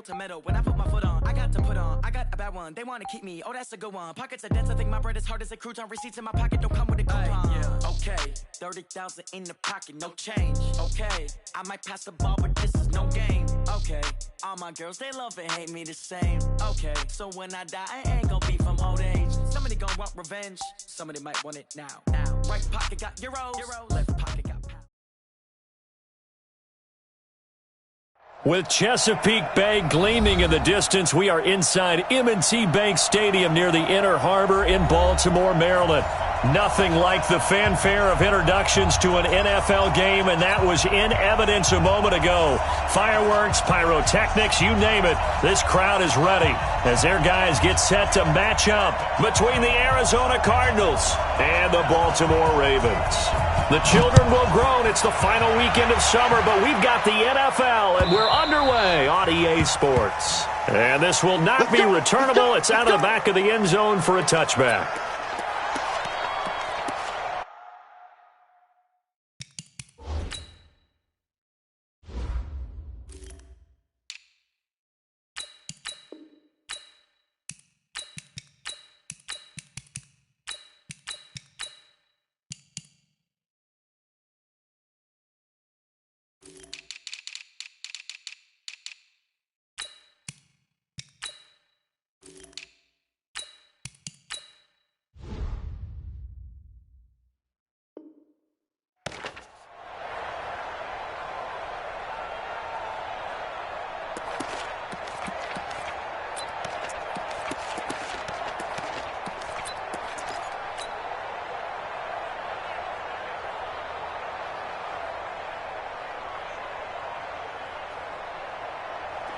pedal to metal. When I put my foot on, I got to put on. I got a bad one, they want to keep me. Oh, that's a good one. Pockets are dense, I think my bread is hard as a crouton. Receipts in my pocket don't come with a coupon. Okay, 30,000 in the pocket, no change. Okay, I might pass the ball, but this is no game. Okay, all my girls, they love and hate me the same. Okay, so when I die, I ain't gonna be from old age. Somebody gonna want revenge, somebody might want it now. Right pocket got euros, left pocket got pounds. With Chesapeake Bay gleaming in the distance, we are inside M&T Bank Stadium near the Inner Harbor in Baltimore, Maryland. Nothing like the fanfare of introductions to an NFL game, and that was in evidence a moment ago. Fireworks, pyrotechnics, you name it. This crowd is ready as their guys get set to match up between the Arizona Cardinals and the Baltimore Ravens. The children will groan. It's the final weekend of summer, but we've got the NFL, and we're underway on EA Sports. And this will not be returnable. It's out of the back of the end zone for a touchback.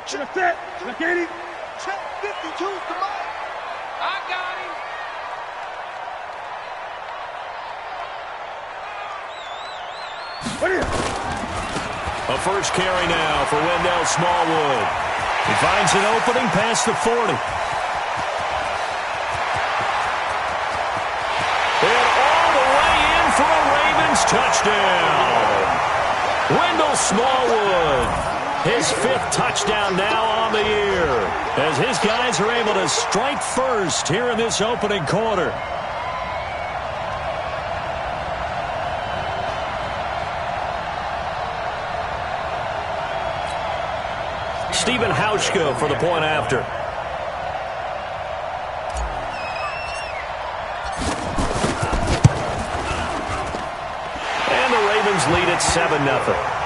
Check that. Check 80. Check 52. Come on. I got him. What is it? A first carry now for Wendell Smallwood. He finds an opening past the 40. And all the way in for a Ravens touchdown. Wendell Smallwood. His fifth touchdown now on the year as his guys are able to strike first here in this opening quarter. Stephen Hauschka for the point after. And the Ravens lead at 7-0.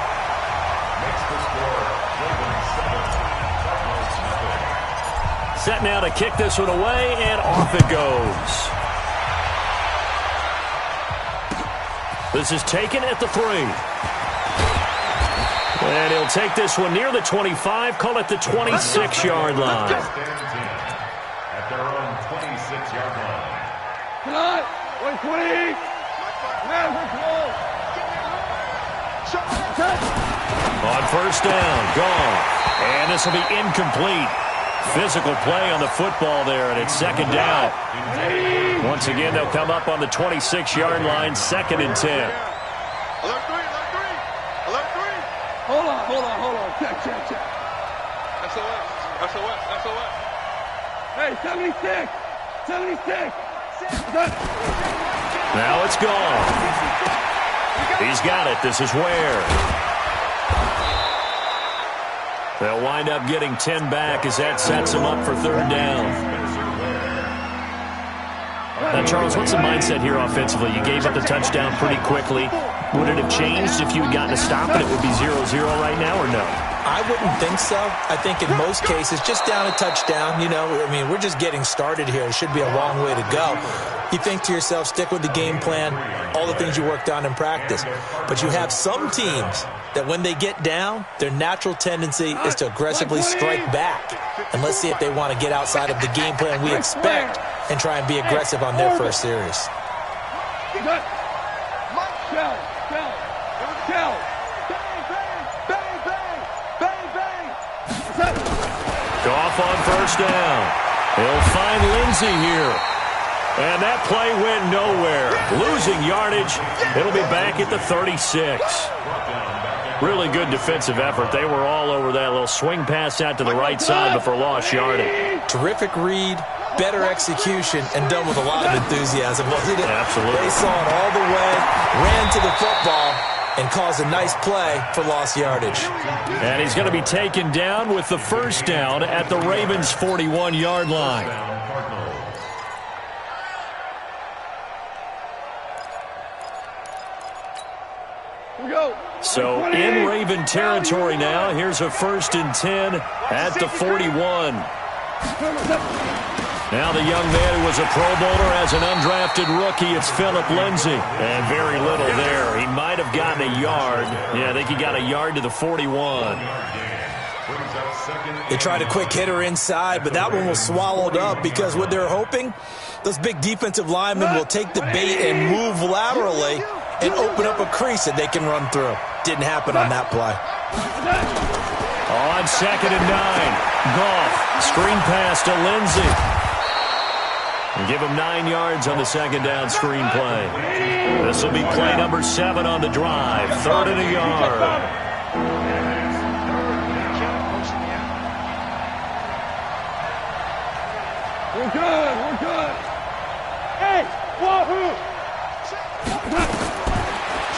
Set now to kick this one away, and off it goes. This is taken at the 3. And he'll take this one near the 25, call it the 26-yard line. At their own 26-yard line. Come on, 120. On first down, gone. And this will be incomplete. Physical play on the football there, and it's second down. Once again, they'll come up on the 26-yard line, 2nd and 10. Alert 3. Alert 3. Hold on. Check. SOS. Hey, 76. Now it's gone. He's got it. This is Ware. They'll wind up getting 10 back as that sets them up for 3rd down. Now, Charles, what's the mindset here offensively? You gave up the touchdown pretty quickly. Would it have changed if you had gotten a stop and it would be 0-0 right now, or no? I wouldn't think so. I think in most cases, just down a touchdown, we're just getting started here. It should be a long way to go. You think to yourself, stick with the game plan, all the things you worked on in practice. But you have some teams that when they get down, their natural tendency is to aggressively strike back. And let's see if they want to get outside of the game plan we expect and try and be aggressive on their first series. Goff on first down. He'll find Lindsey here. And that play went nowhere. Losing yardage. It'll be back at the 36. Really good defensive effort. They were all over that little swing pass out to the right side before lost yardage. Terrific read, better execution, and done with a lot of enthusiasm, wasn't it? Absolutely. They saw it all the way, ran to the football, and caused a nice play for lost yardage. And he's going to be taken down with the first down at the Ravens' 41-yard line. So in Raven territory now. Here's a 1st and 10 at the 41. Now the young man who was a Pro Bowler as an undrafted rookie, it's Phillip Lindsay. And very little there. He might have gotten a yard. Yeah, I think he got a yard to the 41. They tried a quick hitter inside, but that one was swallowed up because what they're hoping, those big defensive linemen will take the bait and move laterally and open up a crease that they can run through. Didn't happen on that play. On 2nd and 9, Goff, screen pass to Lindsay. And give him 9 yards on the 2nd down screen play. This will be play number 7 on the drive. 3rd and a yard. We're good. Hey, wahoo!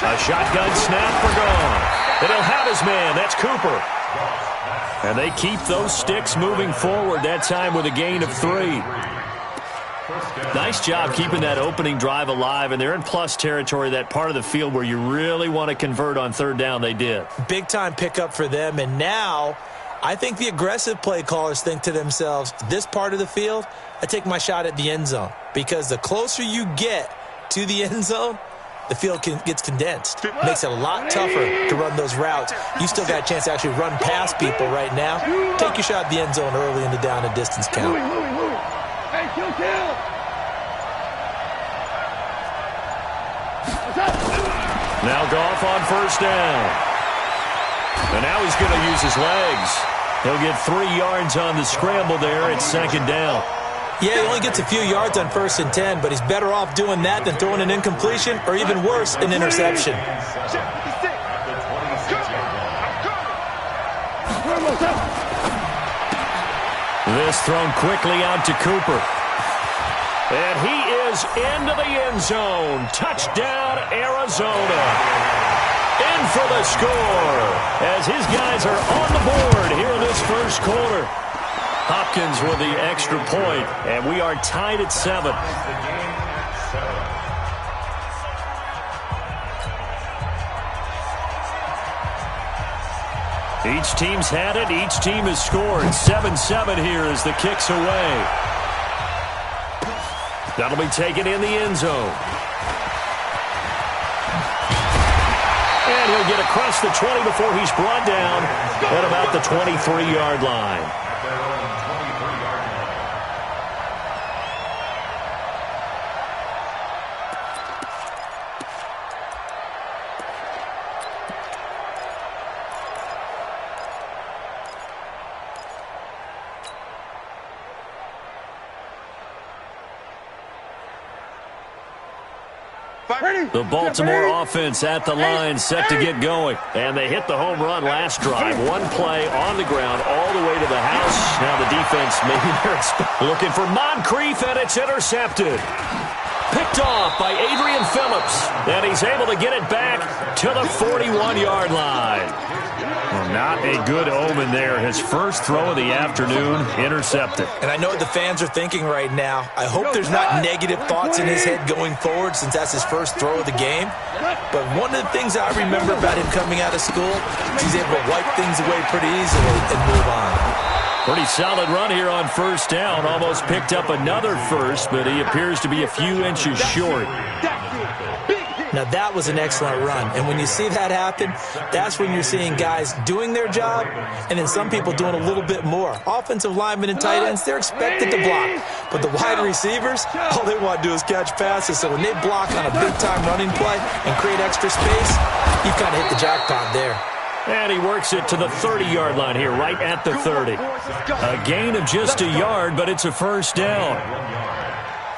A shotgun snap for Goff. And he'll have his man. That's Cooper. And they keep those sticks moving forward, that time with a gain of 3. Nice job keeping that opening drive alive, and they're in plus territory, that part of the field where you really want to convert on 3rd down. They did. Big-time pickup for them, and now I think the aggressive play callers think to themselves, this part of the field, I take my shot at the end zone, because the closer you get to the end zone, the field gets condensed. Makes it a lot tougher to run those routes. You still got a chance to actually run past people right now. Take your shot at the end zone early in the down and distance count. Hey, kill! Now Goff on 1st down. And now he's going to use his legs. He'll get 3 yards on the scramble there at 2nd down. Yeah, he only gets a few yards on 1st and 10, but he's better off doing that than throwing an incompletion or even worse, an interception. This thrown quickly out to Cooper. And he is into the end zone. Touchdown, Arizona. In for the score as his guys are on the board here in this first quarter. Hopkins with the extra point, and we are tied at 7. Each team's had it. Each team has scored. 7-7 here as the kick's away. That'll be taken in the end zone. And he'll get across the 20 before he's brought down at about the 23-yard line. The Baltimore offense at the line, set to get going. And they hit the home run last drive. One play on the ground all the way to the house. Now the defense maybe they're looking for Moncrief, and it's intercepted. Picked off by Adrian Phillips. And he's able to get it back to the 41-yard line. Well, not a good omen there. His first throw of the afternoon, intercepted. And I know what the fans are thinking right now. I hope there's not negative thoughts in his head going forward since that's his first throw of the game. But one of the things I remember about him coming out of school is he's able to wipe things away pretty easily and move on. Pretty solid run here on 1st down. Almost picked up another first, but he appears to be a few inches short. Now, that was an excellent run. And when you see that happen, that's when you're seeing guys doing their job and then some people doing a little bit more. Offensive linemen and tight ends, they're expected to block. But the wide receivers, all they want to do is catch passes. So when they block on a big-time running play and create extra space, you've kind of hit the jackpot there. And he works it to the 30-yard line here, right at the 30. A gain of just a yard, but it's a 1st down.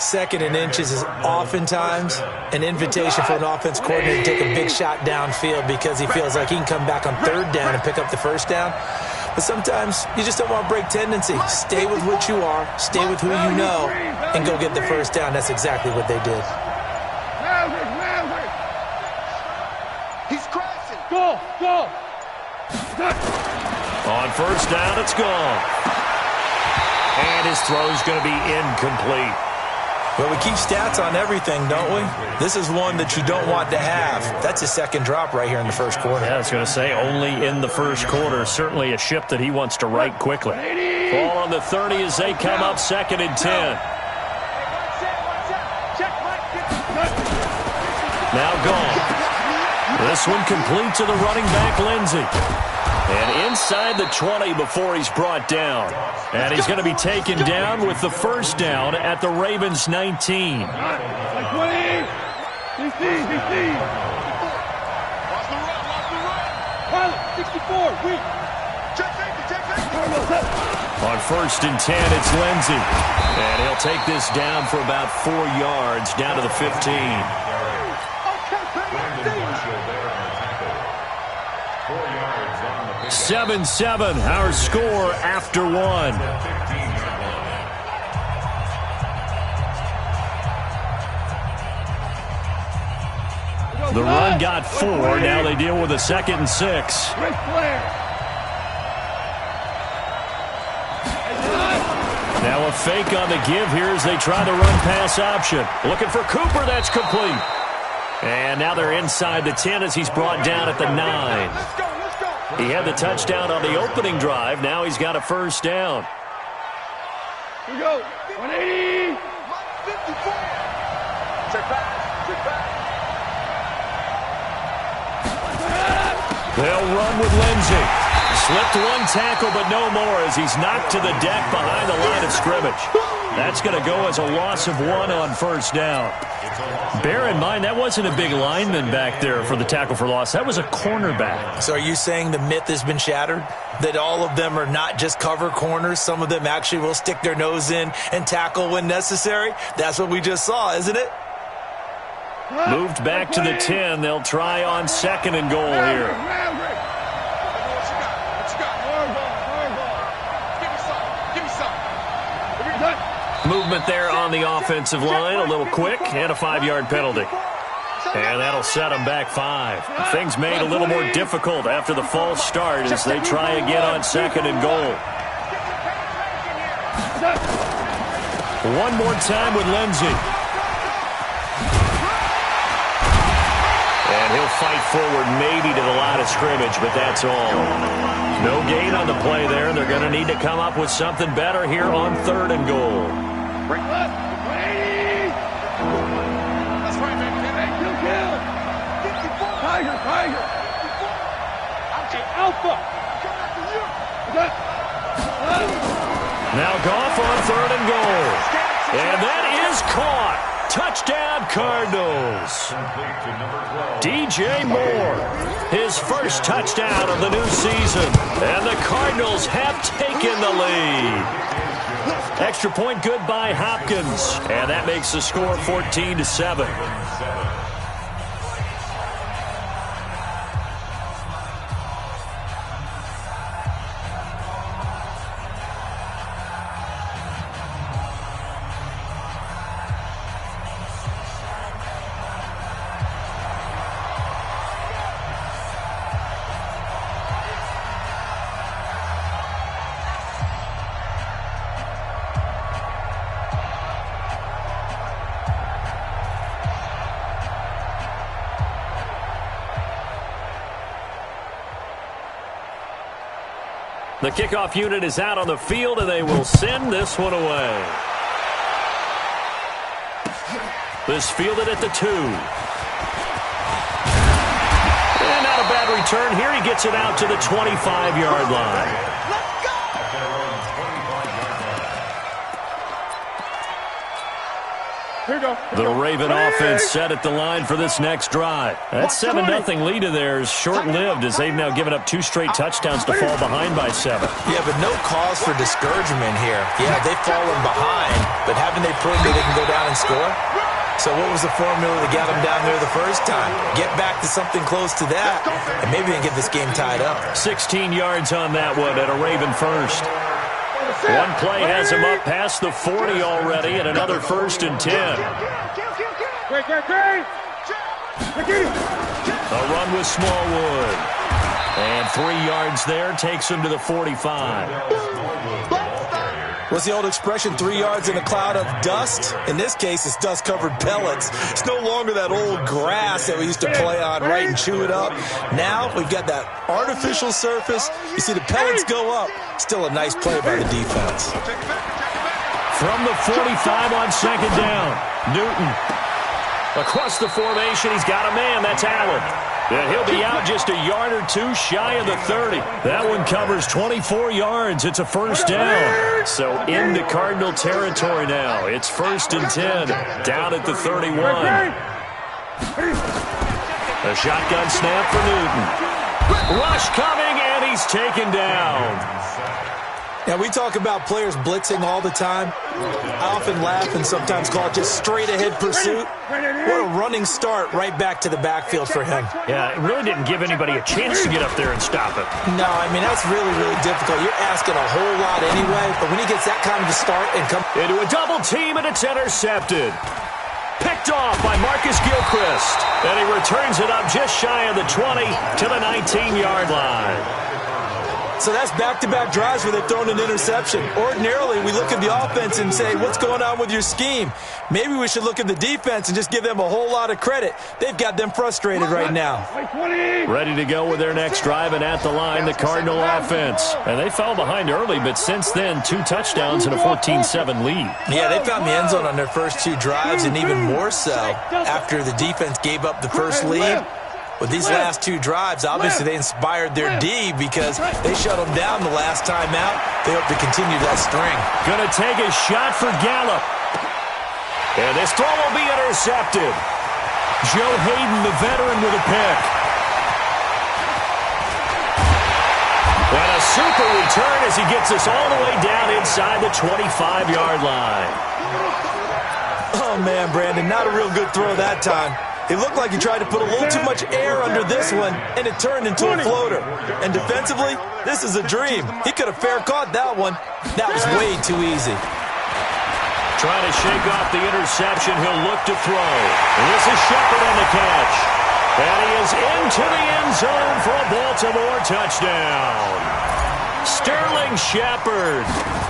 Second and inches is oftentimes an invitation for an offense coordinator to take a big shot downfield because he feels like he can come back on third down and pick up the first down. But sometimes you just don't want to break tendency. Stay with what you are, stay with who you know, and go get the first down. That's exactly what they did. He's crashing. Go. On first down, it's gone. And his throw's going to be incomplete. Well, we keep stats on everything, don't we? This is one that you don't want to have. That's a second drop right here in the first quarter. Yeah, I was going to say only in the first quarter. Certainly a ship that he wants to right quickly. Ball on the 30 as they come up 2nd and 10. Now gone. This one complete to the running back, Lindsey. And inside the 20 before he's brought down. And he's going to be taken down with the first down at the Ravens' 19. 20, 15. Pilot, 64, weak. Check safety. On 1st and 10, it's Lindsey. And he'll take this down for about 4 yards, down to the 15. 7-7, our score after one. The run got 4. Now they deal with a 2nd and 6. Now a fake on the give here as they try the run-pass option. Looking for Cooper. That's complete. And now they're inside the 10 as he's brought down at the 9. He had the touchdown on the opening drive. Now he's got a first down. Here we go. 180. 54. Check back. They'll run with Lindsey. Slipped one tackle, but no more as he's knocked to the deck behind the line of scrimmage. That's going to go as a loss of 1 on first down. Bear in mind, that wasn't a big lineman back there for the tackle for loss. That was a cornerback. So are you saying the myth has been shattered? That all of them are not just cover corners? Some of them actually will stick their nose in and tackle when necessary? That's what we just saw, isn't it? Moved back to the 10. They'll try on 2nd and goal here. Movement there on the offensive line, a little quick, and a 5-yard penalty. And that'll set them back 5. Things made a little more difficult after the false start as they try again on 2nd and goal. One more time with Lindsey. And he'll fight forward maybe to the line of scrimmage, but that's all. No gain on the play there. They're going to need to come up with something better here on 3rd and goal. Break left. 180. That's right, baby. Kill. 54. Tiger. Alpha. Now Goff on 3rd and goal. And that is caught. Touchdown, Cardinals. DJ Moore, his first touchdown of the new season. And the Cardinals have taken the lead. Extra point good by Hopkins. And that makes the score 14-7. The kickoff unit is out on the field, and they will send this one away. This fielded at the 2. And not a bad return here. He gets it out to the 25-yard line. The Raven offense set at the line for this next drive. That 7-0 lead of theirs short-lived as they've now given up 2 straight touchdowns to fall behind by 7. Yeah, but no cause for discouragement here. Yeah, they've fallen behind, but haven't they proved that they can go down and score? So what was the formula that got them down there the first time? Get back to something close to that, and maybe they can get this game tied up. 16 yards on that one at a Raven first. One play has him up past the 40 already, and another 1st and 10. A run with Smallwood. And 3 yards there takes him to the 45. What's the old expression, 3 yards in a cloud of dust? In this case, it's dust-covered pellets. It's no longer that old grass that we used to play on, right, and chew it up. Now we've got that artificial surface. You see the pellets go up. Still a nice play by the defense. From the 45 on 2nd down, Newton. Across the formation, he's got a man. That's Allen. And he'll be out just a yard or 2 shy of the 30. That one covers 24 yards. It's a 1st down. So into Cardinal territory now. It's 1st and 10. Down at the 31. A shotgun snap for Newton. Rush coming, and he's taken down. Now, we talk about players blitzing all the time. I often laugh and sometimes call it just straight-ahead pursuit. What a running start right back to the backfield for him. Yeah, it really didn't give anybody a chance to get up there and stop it. No, I mean, that's really, really difficult. You're asking a whole lot anyway, but when he gets that kind of a start and come into a double team, and it's intercepted. Picked off by Marcus Gilchrist. And he returns it up just shy of the 20 to the 19-yard line. So that's back-to-back drives where they've thrown an interception. Ordinarily, we look at the offense and say, what's going on with your scheme? Maybe we should look at the defense and just give them a whole lot of credit. They've got them frustrated right now. Ready to go with their next drive, and at the line, the Cardinal offense. And they fell behind early, but since then, 2 touchdowns and a 14-7 lead. Yeah, they found the end zone on their first 2 drives, and even more so after the defense gave up the first lead. With these last 2 drives, obviously they inspired their D because they shut them down the last time out. They hope to continue that string. Going to take a shot for Gallup. And this throw will be intercepted. Joe Hayden, the veteran, with a pick. And a super return as he gets us all the way down inside the 25-yard line. Oh, man, Brandon, not a real good throw that time. It looked like he tried to put a little too much air under this one, and it turned into a floater. And defensively, this is a dream. He could have fair caught that one. That was way too easy. Trying to shake off the interception. He'll look to throw. And this is Shepard on the catch. And he is into the end zone for a Baltimore touchdown. Sterling Shepard,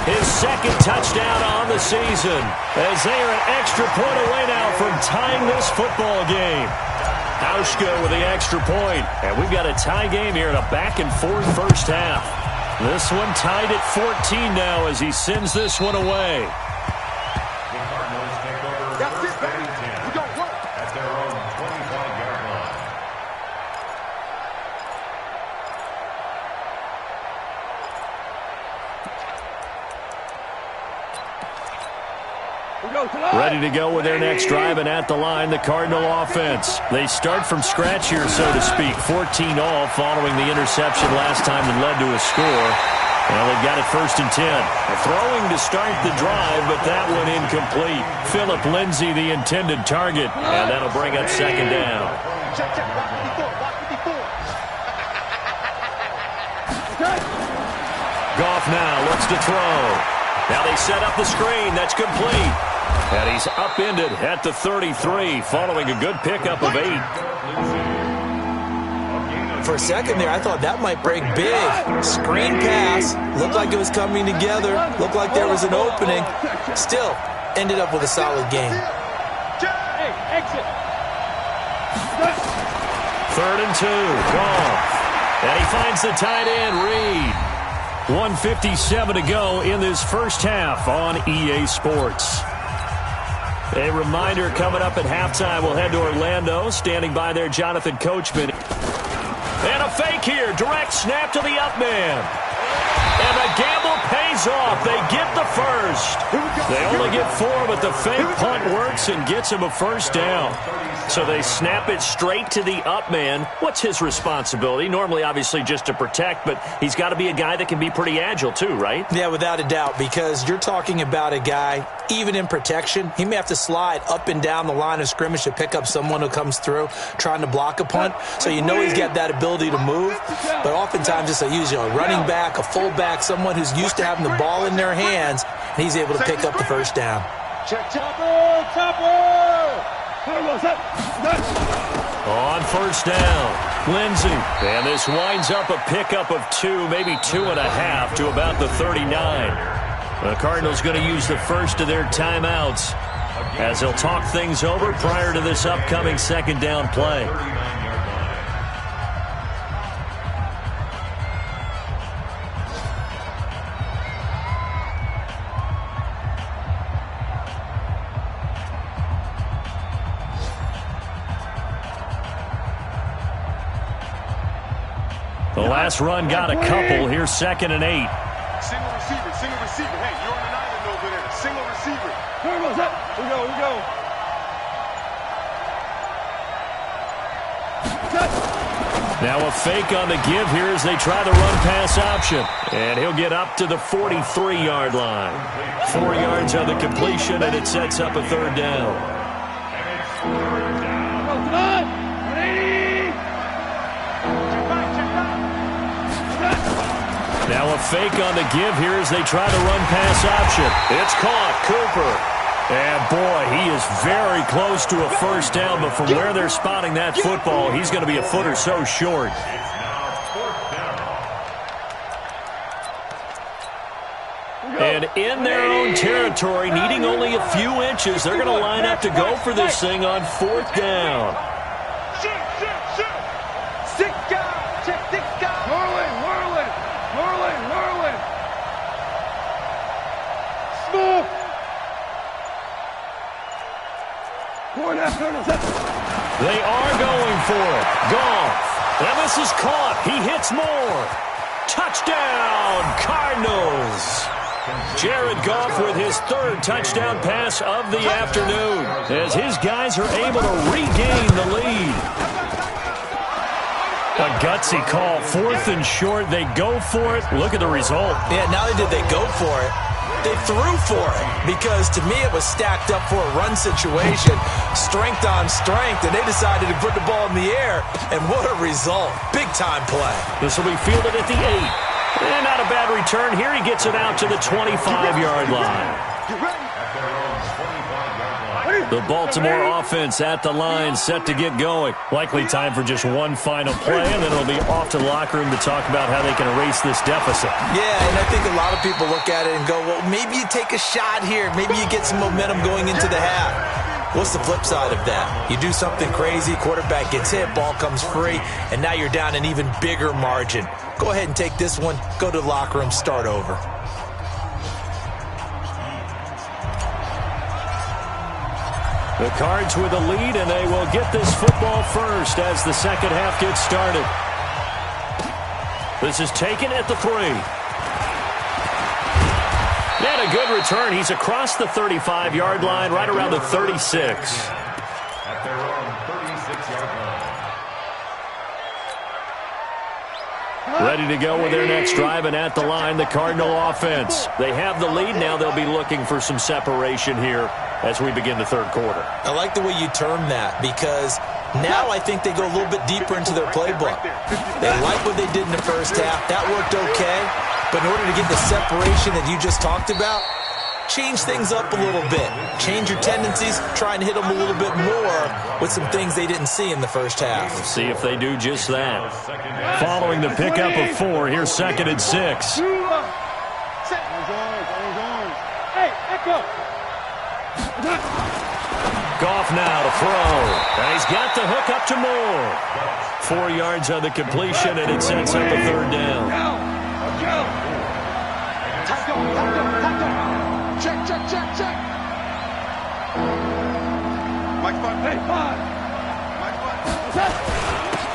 his 2nd touchdown on the season, as they are an extra point away now from tying this football game. Hauschka with the extra point, and we've got a tie game here in a back-and-forth first half. This one tied at 14 now as he sends this one away. Ready to go with their next drive, and at the line, the Cardinal offense. They start from scratch here, so to speak. 14-all following the interception last time that led to a score. Well, they've got it 1st and 10. Throwing to start the drive, but that one incomplete. Phillip Lindsay, the intended target, and that'll bring up 2nd down. Goff now looks to throw. Now they set up the screen. That's complete. And he's upended at the 33, following a good pickup of 8. For a second there, I thought that might break big. Screen pass. Looked like it was coming together. Looked like there was an opening. Still, ended up with a solid game. 3rd and 2. Goff. And he finds the tight end, Reed. 1:57 to go in this first half on EA Sports. A reminder, coming up at halftime, we'll head to Orlando. Standing by there, Jonathan Coachman. And a fake here. Direct snap to the up man. And the gamble pays pays off. They get the first. They only get 4, but the fake punt works and gets him a first down. So they snap it straight to the up man. What's his responsibility? Normally, obviously, just to protect, but he's got to be a guy that can be pretty agile too, right? Yeah, without a doubt, because you're talking about a guy, even in protection, he may have to slide up and down the line of scrimmage to pick up someone who comes through trying to block a punt. So you know he's got that ability to move, but oftentimes it's usually a running back, a fullback, someone who's used to having the ball in their hands, and he's able to pick up the first down. Check, chopper! On first down, Lindsey. And this winds up a pickup of 2, maybe 2.5 to about the 39. The Cardinals going to use the first of their timeouts as they'll talk things over prior to this upcoming second down play. The last run got a couple. Here's 2nd and 8. Single receiver. Hey, you're on an island over there. Single receiver. Here we go. Now a fake on the give here as they try the run-pass option. And he'll get up to the 43-yard line. 4 yards on the completion, and it sets up a third down. Now a fake on the give here as they try the run-pass option. It's caught. Cooper. And, boy, he is very close to a first down, but from where they're spotting that football, he's going to be a foot or so short. And in their own territory, needing only a few inches, they're going to line up to go for this thing on 4th down. They are going for it. Goff. And this is caught. He hits more. Touchdown, Cardinals. Jared Goff with his 3rd touchdown pass of the afternoon as his guys are able to regain the lead. A gutsy call. 4th and short. They go for it. Look at the result. Yeah, not only did they go for it, they threw for it, because to me it was stacked up for a run situation, strength on strength, and they decided to put the ball in the air, and what a result. Big-time play. This will be fielded at the 8. And not a bad return. Here he gets it out to the 25-yard line. The Baltimore offense at the line, set to get going. Likely time for just one final play, and then it'll be off to the locker room to talk about how they can erase this deficit. Yeah, and I think a lot of people look at it and go, well, maybe you take a shot here. Maybe you get some momentum going into the half. What's the flip side of that? You do something crazy, quarterback gets hit, ball comes free, and now you're down an even bigger margin. Go ahead and take this one, go to the locker room, start over. The Cards with a lead, and they will get this football first as the second half gets started. This is taken at the 3. And a good return. He's across the 35-yard line, right around the 36. At their own 36-yard line. Ready to go with their next drive, and at the line, the Cardinal offense. They have the lead. Now they'll be looking for some separation here as we begin the third quarter. I like the way you term that, because now I think they go a little bit deeper into their playbook. They like what they did in the first half. That worked okay. But in order to get the separation that you just talked about, change things up a little bit. Change your tendencies, try and hit them a little bit more with some things they didn't see in the first half. See if they do just that. Following the pickup of 4, here's 2nd and 6. Hey, Echo! Goff now to throw. And he's got the hook up to Moore. 4 yards on the completion, and it sets up a third down. Check. Mike Button. Hey, five. Mike Button.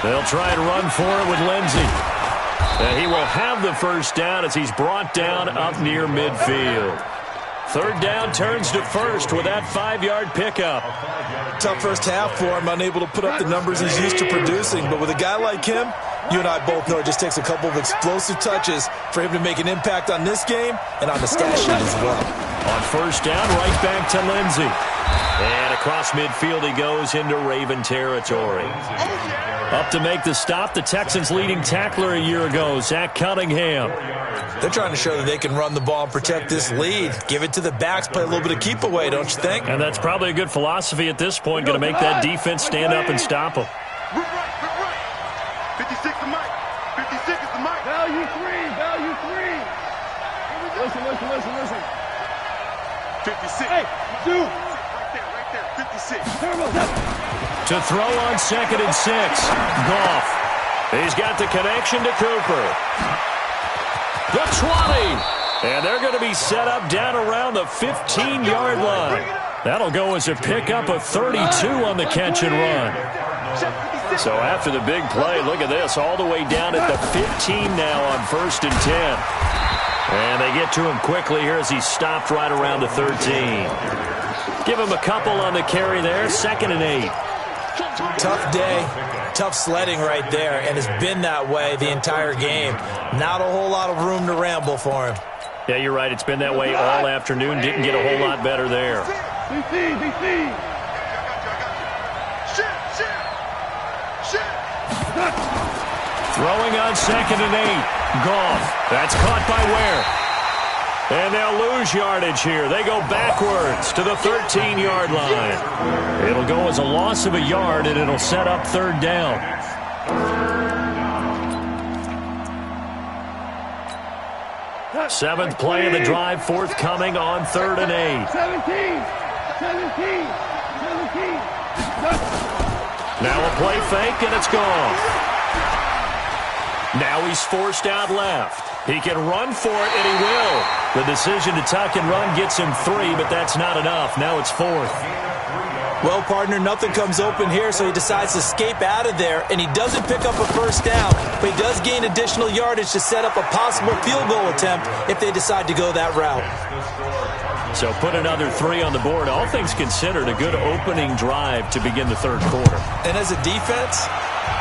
They'll try and run for it with Lindsey. And he will have the first down as he's brought down up near midfield. Third down turns to first with that 5-yard pickup. Tough first half for him, unable to put up the numbers he's used to producing. But with a guy like him, you and I both know it just takes a couple of explosive touches for him to make an impact on this game and on the stat sheet as well. On first down, right back to Lindsey. And across midfield he goes into Raven territory. Up to make the stop, the Texans' leading tackler a year ago, Zach Cunningham. They're trying to show that they can run the ball and protect this lead. Give it to the backs, play a little bit of keep away, don't you think? And that's probably a good philosophy at this point, going to make that defense stand up and stop them. 56 the mic. 56 is the mic. Value 3. Listen. 56. Hey, dude. Right there. 56. To throw on 2nd and 6. Goff. He's got the connection to Cooper. The 20. And they're going to be set up down around the 15-yard line. That'll go as a pickup of 32 on the catch and run. So after the big play, look at this, all the way down at the 15 now on 1st and 10. And they get to him quickly here as he's stopped right around the 13. Give him a couple on the carry there, 2nd and 8. Tough day, tough sledding right there, and it's been that way the entire game. Not a whole lot of room to ramble for him. Yeah, you're right. It's been that way all afternoon. Didn't get a whole lot better there. BC. Throwing on 2nd and 8. Goff. That's caught by Ware. And they'll lose yardage here. They go backwards to the 13-yard line. It'll go as a loss of a yard, and it'll set up 3rd down. Seventh play of the drive, forthcoming on 3rd and 8. 17. Now a play fake, and it's gone. Now he's forced out left. He can run for it, and he will. The decision to tuck and run gets him 3, but that's not enough. Now it's 4th. Well, partner, nothing comes open here, so he decides to escape out of there, and he doesn't pick up a first down, but he does gain additional yardage to set up a possible field goal attempt if they decide to go that route. So put another 3 on the board. All things considered, a good opening drive to begin the 3rd quarter. And as a defense,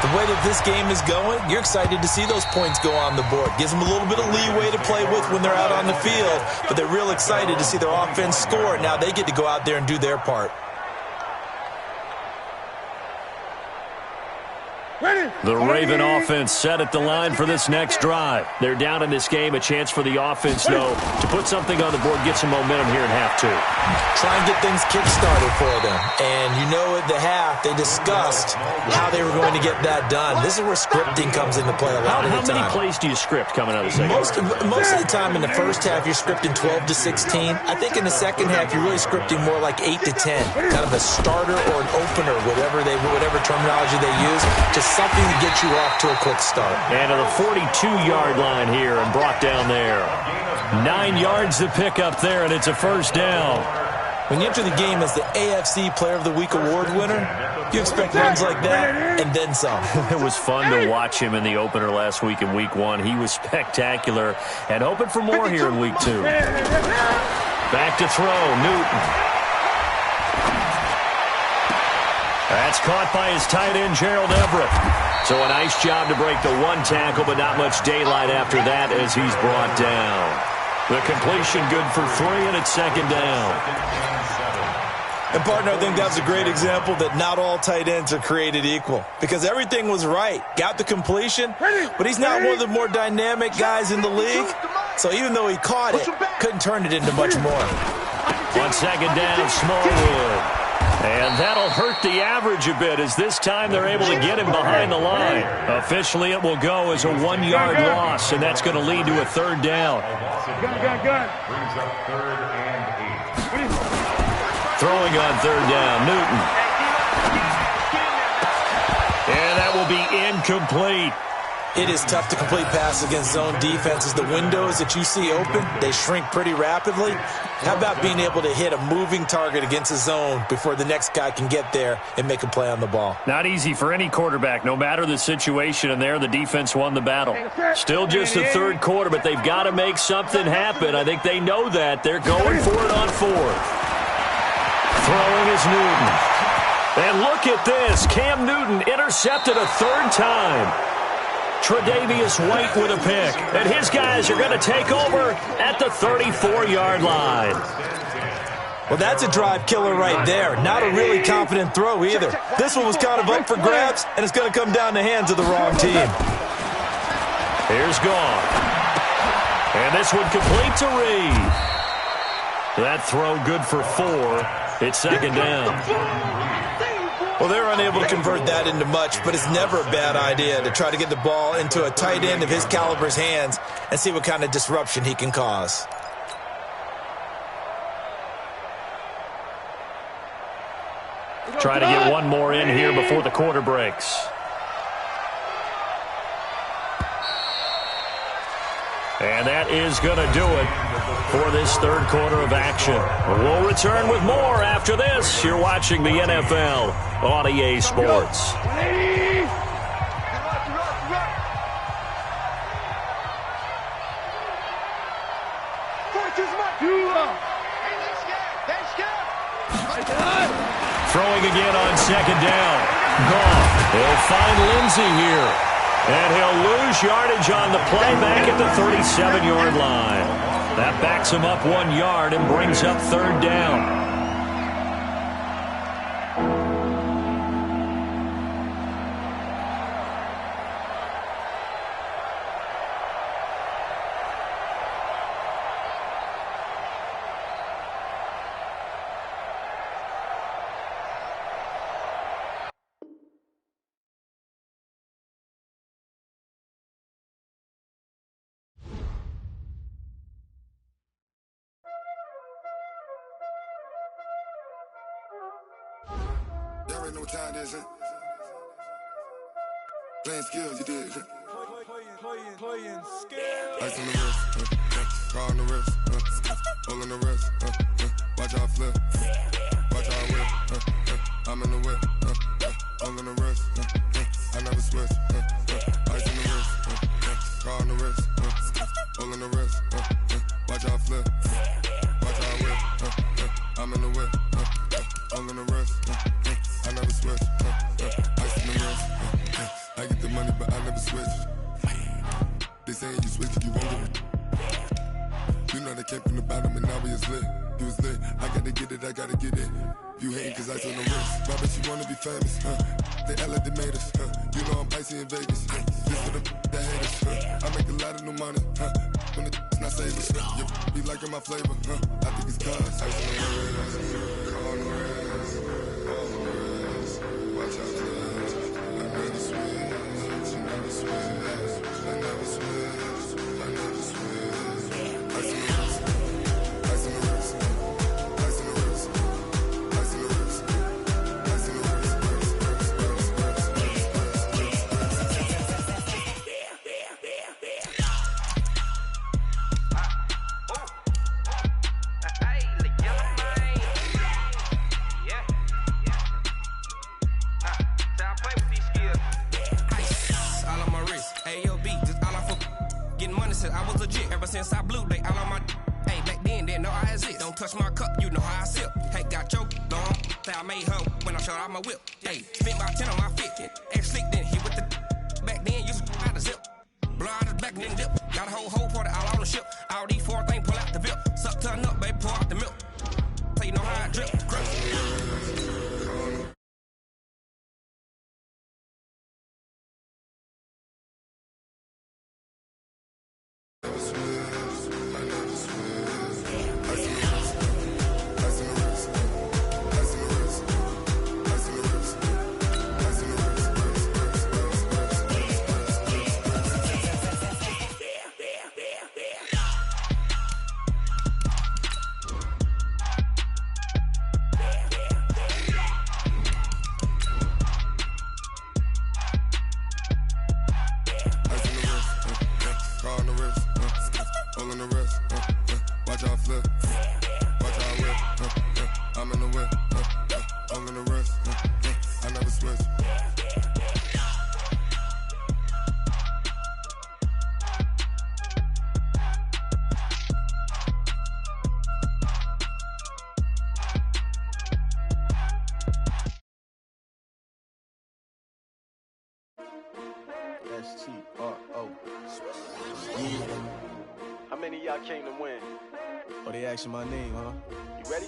the way that this game is going, you're excited to see those points go on the board. Gives them a little bit of leeway to play with when they're out on the field, but they're real excited to see their offense score. Now they get to go out there and do their part. The Raven offense set at the line for this next drive. They're down in this game. A chance for the offense, though, to put something on the board, get some momentum here in half 2. Try and get things kick-started for them. And you know at the half, they discussed how they were going to get that done. This is where scripting comes into play a lot of the time. How many plays do you script coming out of the second? Most of the time in the first half, you're scripting 12 to 16. I think in the second half, you're really scripting more like 8 to 10. Kind of a starter or an opener, whatever terminology they use, just something to get you off to a quick start. And to the 42-yard line here and brought down there. 9 yards to pick up there, and it's a first down. When you enter the game as the AFC Player of the Week award winner, you expect runs like that and then some. It was fun to watch him in the opener last week in Week 1. He was spectacular and hoping for more here in Week 2. Back to throw, Newton. That's caught by his tight end, Gerald Everett. So a nice job to break the 1 tackle, but not much daylight after that as he's brought down. The completion good for 3, and it's 2nd down. And, partner, I think that's a great example that not all tight ends are created equal. Because everything was right. Got the completion, but he's not one of the more dynamic guys in the league. So even though he caught it, couldn't turn it into much more. On 2nd down, Smallwood. And that'll hurt the average a bit as this time they're able to get him behind the line. Officially, it will go as a 1-yard loss, and that's going to lead to a 3rd down. Gun. Throwing on 3rd down, Newton. And that will be incomplete. It is tough to complete passes against zone defenses. The windows that you see open, they shrink pretty rapidly. How about being able to hit a moving target against a zone before the next guy can get there and make a play on the ball? Not easy for any quarterback, no matter the situation, and there the defense won the battle. Still just the third quarter, but they've got to make something happen. I think they know that. They're going for it on fourth. Throwing is Newton. And look at this. Cam Newton intercepted a third time. Tre'Davious White with a pick. And his guys are going to take over at the 34-yard line. Well, that's a drive killer right there. Not a really confident throw either. This one was kind of up for grabs, and it's going to come down the hands of the wrong team. Here's Gone. And this one complete to Reed. That throw good for 4. It's second down. Well, they're unable to convert that into much, but it's never a bad idea to try to get the ball into a tight end of his caliber's hands and see what kind of disruption he can cause. Try to get one more in here before the quarter breaks. And that is going to do it for this third quarter of action. We'll return with more after this. You're watching the NFL on EA Sports. Throwing again on second down. Gone. He'll find Lindsey here. And he'll lose yardage on the play back at the 37-yard line. That backs him up 1 yard and brings up third down. Y'all already know what time it is, huh? Playing skills, you did, huh? Playing skills. Ice on the wrist, car on the wrist, hole in the wrist, watch how I flip, watch how I whip, I'm in the whip, hole in the wrist, I never switch, ice on the wrist, car on the wrist, hole in the wrist, watch how I flip, watch how I whip, I'm in the whip, hole in the wrist, I never switch, ice in the wrist, I get the money but I never switch. They saying you switch, you won't get it. You know they came from the bottom and now we is lit. You was lit, I gotta get it, I gotta get it. You hating cause I told the wrist. Why bet you wanna be famous, They act like they made us, You know I'm icy in Vegas, This for the that hate us, I make a lot of new money, When it's not savers, You be liking my flavor, I think it's cause ice on the wrist, car on the wrist, all on the wrist. Watch out for this, I never switch, I never switch, I never switch, I never switch. Ice on the wrist, ice on the wrist, ice on the wrist, ice on the wrist, ice on the I was legit ever since I blew they all on my. Hey, back then didn't know I exist. Don't touch my cup, you know how I sip. Hey, got choked on. Say I made her when I showed out my whip. Hey, spent about 10 on my 50. Ex slick then hit with the. Back then used to out the zip. Blow out his back then dip. Got a whole party all on the ship. All these 4 things pull out the VIP. Suck turn up, baby, pour out the milk. So you know how I drip. flip. Watch how I whip. I'm in the whip. I'm in the wrist. I never switch. SrGreatnesss. Yeah. How many of y'all came to win? Oh, they asking my name, huh? You ready?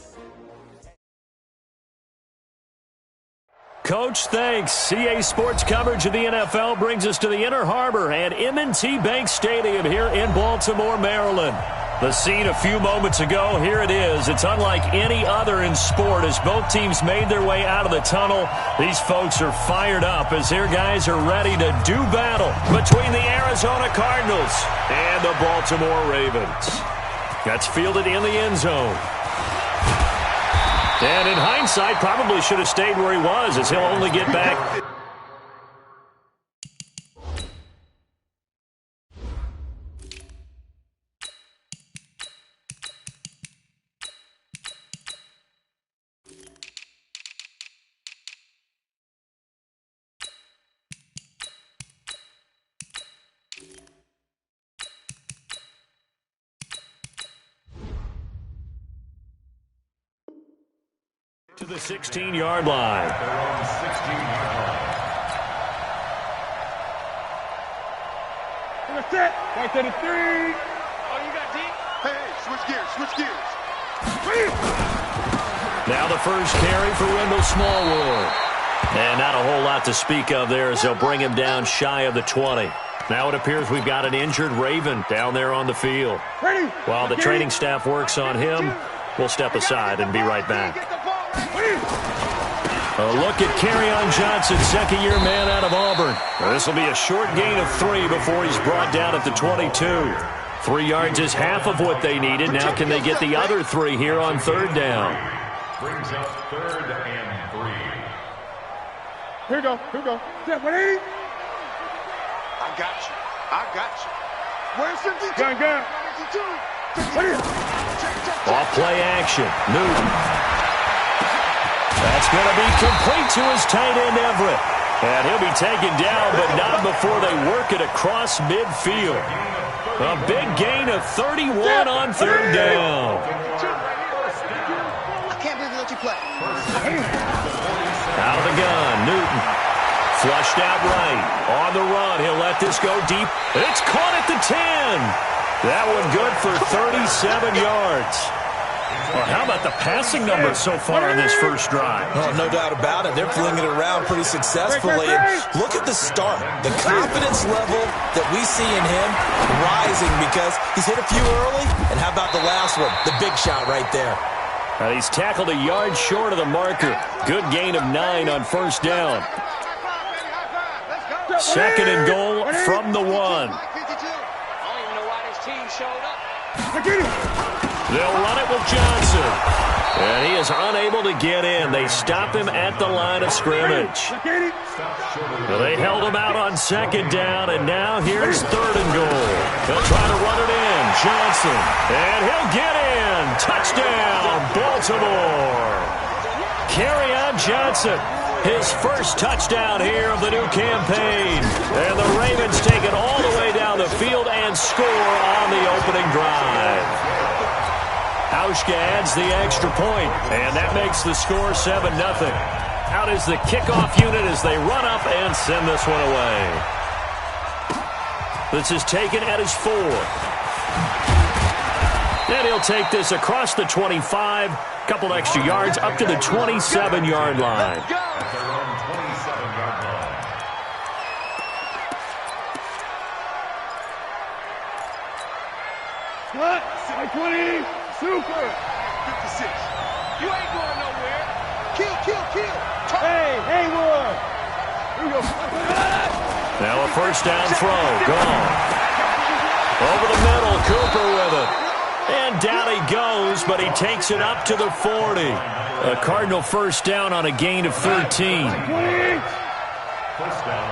Coach, thanks. CA Sports coverage of the NFL brings us to the Inner Harbor and M&T Bank Stadium here in Baltimore, Maryland. The scene a few moments ago, here it is. It's unlike any other in sport as both teams made their way out of the tunnel. These folks are fired up as their guys are ready to do battle between the Arizona Cardinals and the Baltimore Ravens. That's fielded in the end zone. And in hindsight, probably should have stayed where he was as he'll only get back. To the 16-yard line. They're on the 16-yard line. To the set. Right to the 3. Oh, you got deep? Hey, switch gears. Now the first carry for Wendell Smallwood. And not a whole lot to speak of there as they'll bring him down shy of the 20. Now it appears we've got an injured Raven down there on the field. While the training staff works on him, we'll step aside and be right back. A look at Kerryon Johnson, second-year man out of Auburn. This will be a short gain of 3 before he's brought down at the 22. 3 yards is half of what they needed. Now can they get the other 3 here on third down? Brings up 3rd and 3. Here we go. Step 180. I got you. Where's 52? Gun. 52. Off play action. Newton. That's going to be complete to his tight end, Everett. And he'll be taken down, but not before they work it across midfield. A big gain of 31 on third down. I can't believe they let you play. Out of the gun, Newton. Flushed out right. On the run, he'll let this go deep. It's caught at the 10. That one good for 37 yards. Well, how about the passing numbers so far in this first drive? Oh, no doubt about it. They're flinging it around pretty successfully. And look at the start. The confidence level that we see in him rising because he's hit a few early. And how about the last one? The big shot right there. He's tackled a yard short of the marker. Good gain of 9 on first down. Second and goal from the 1. I don't even know why this team showed up. They'll run it with Johnson. And he is unable to get in. They stop him at the line of scrimmage. Well, they held him out on second down, and now here's third and goal. They'll try to run it in. Johnson. And he'll get in. Touchdown, Baltimore. Kerryon Johnson. His first touchdown here of the new campaign. And the Ravens take it all the way down the field and score on the opening drive. Hauschka adds the extra point, and that makes the score 7-0. Out is the kickoff unit as they run up and send this one away. This is taken at his 4. And he'll take this across the 25, couple extra yards up to the 27-yard line. At their own 27-yard line. What? 20. Super. 56. You ain't going nowhere. Kill. Hey, Haywood. Here we go. Now a first down throw. Gone. Over the middle, Cooper with it. And down he goes, but he takes it up to the 40. A Cardinal first down on a gain of 13. First down.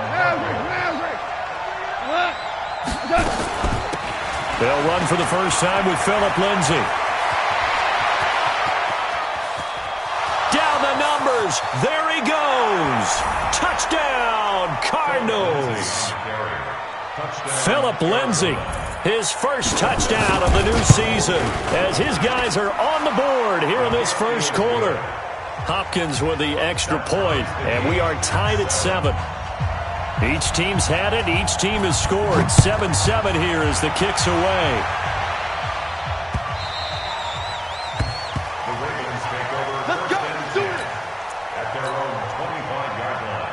They'll run for the first time with Phillip Lindsay. scores. There he goes. Touchdown, Cardinals. Philip Lindsay, his first touchdown of the new season, as his guys are on the board here in this first quarter. Hopkins with the extra point, and we are tied at 7. Each team's had it. Each team has scored. 7-7 here as the kick's away. The Ravens take over first and 10 at their own 25-yard line.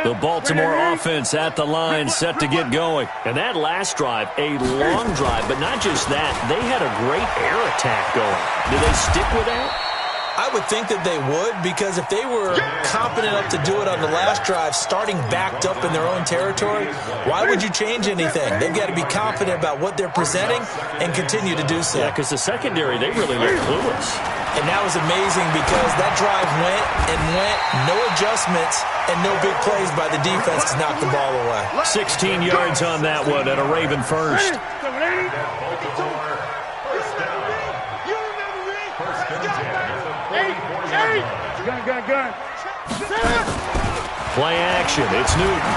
The Baltimore offense at the line, set to get going. And that last drive, a long drive, but not just that. They had a great air attack going. Do they stick with that? I would think that they would, because if they were confident enough to do it on the last drive, starting backed up in their own territory, why would you change anything? They've got to be confident about what they're presenting and continue to do so. Yeah, because the secondary, they really look clueless. And that was amazing because that drive went and went, no adjustments, and no big plays by the defense to knock the ball away. 16 yards on that one and a Raven first. Gun. Play action. It's Newton.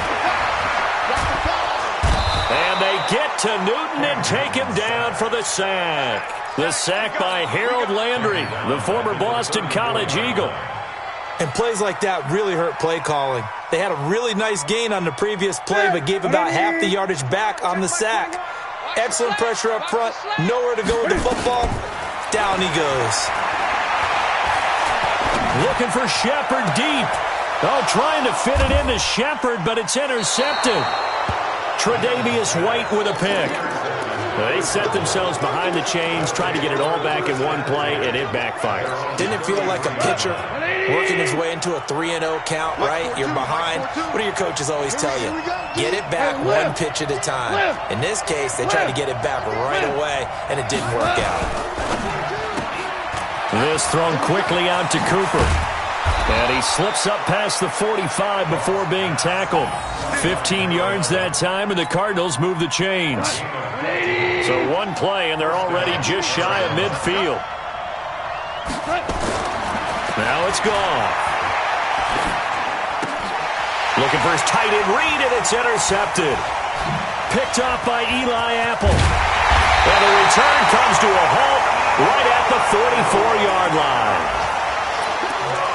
And they get to Newton and take him down for the sack. The sack by Harold Landry, the former Boston College Eagle. And plays like that really hurt play calling. They had a really nice gain on the previous play, but gave about half the yardage back on the sack. Excellent pressure up front. Nowhere to go with the football. Down he goes. Looking for Shepard deep. Oh, trying to fit it into Shepard, but it's intercepted. Tre'Davious White with a pick. They set themselves behind the chains, trying to get it all back in one play, and it backfired. Didn't it feel like a pitcher working his way into a 3-0 count, right? You're behind. What do your coaches always tell you? Get it back one pitch at a time. In this case, they tried to get it back right away, and it didn't work out. This thrown quickly out to Cooper. And he slips up past the 45 before being tackled. 15 yards that time, and the Cardinals move the chains. So one play, and they're already just shy of midfield. Now it's gone. Looking for his tight end read, and it's intercepted. Picked off by Eli Apple. And the return comes to a halt right at the 44-yard line.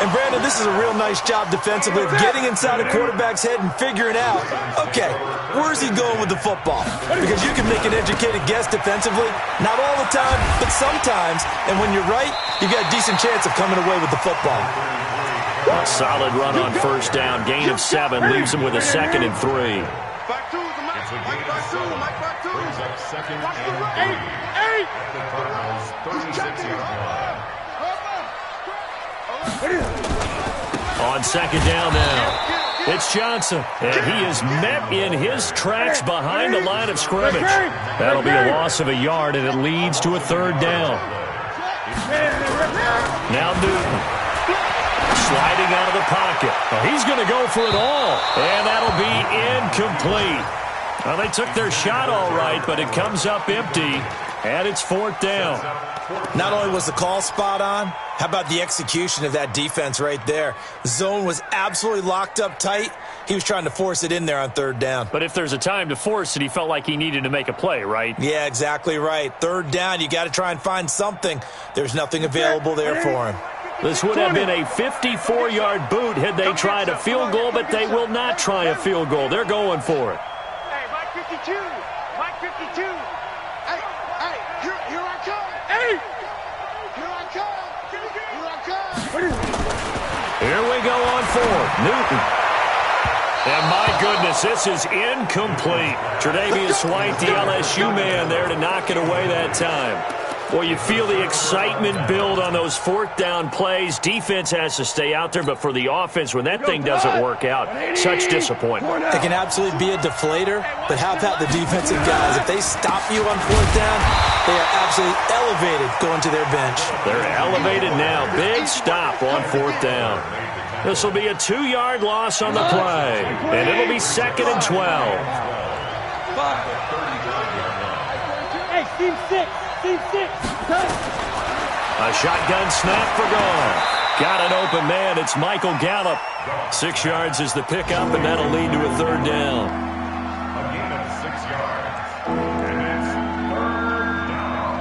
And, Brandon, this is a real nice job defensively of getting inside a quarterback's head and figuring out, okay, where's he going with the football? Because you can make an educated guess defensively. Not all the time, but sometimes. And when you're right, you've got a decent chance of coming away with the football. A solid run on first down. Gain of 7 leaves him with a 2nd and 3. Back two, Brings up second and 3. The Cardinals 36-yard line. On second down now, it's Johnson, and he is met in his tracks behind the line of scrimmage. That'll be a loss of a yard, and it leads to a 3rd down. Now Newton, sliding out of the pocket. Well, he's going to go for it all, and that'll be incomplete. Well, they took their shot all right, but it comes up empty, and it's 4th down. Not only was the call spot on, how about the execution of that defense right there? The zone was absolutely locked up tight. He was trying to force it in there on 3rd down. But if there's a time to force it, he felt like he needed to make a play, right? Yeah, exactly right. 3rd down, you got to try and find something. There's nothing available there for him. This would have been a 54-yard boot had they tried a field goal, but they will not try a field goal. They're going for it. Hey, Mike 52. Mike 52. Hey, here I come. Hey. Here I come. Here we go on 4th. Newton. And my goodness, this is incomplete. Tre'Davious White, the LSU man, there to knock it away that time. Well, you feel the excitement build on those 4th down plays. Defense has to stay out there, but for the offense, when that thing doesn't work out, such disappointment. It can absolutely be a deflator, but how about the defensive guys? If they stop you on 4th down, they are absolutely elevated going to their bench. They're elevated now. Big stop on 4th down. This will be a 2-yard loss on the play, and it'll be 2nd and 12. Hey, team 6. Team 6. A shotgun snap for gone. Got an open man. It's Michael Gallup. 6 yards is the pickup, and that'll lead to a third down. A gain of 6 yards. And it's third down.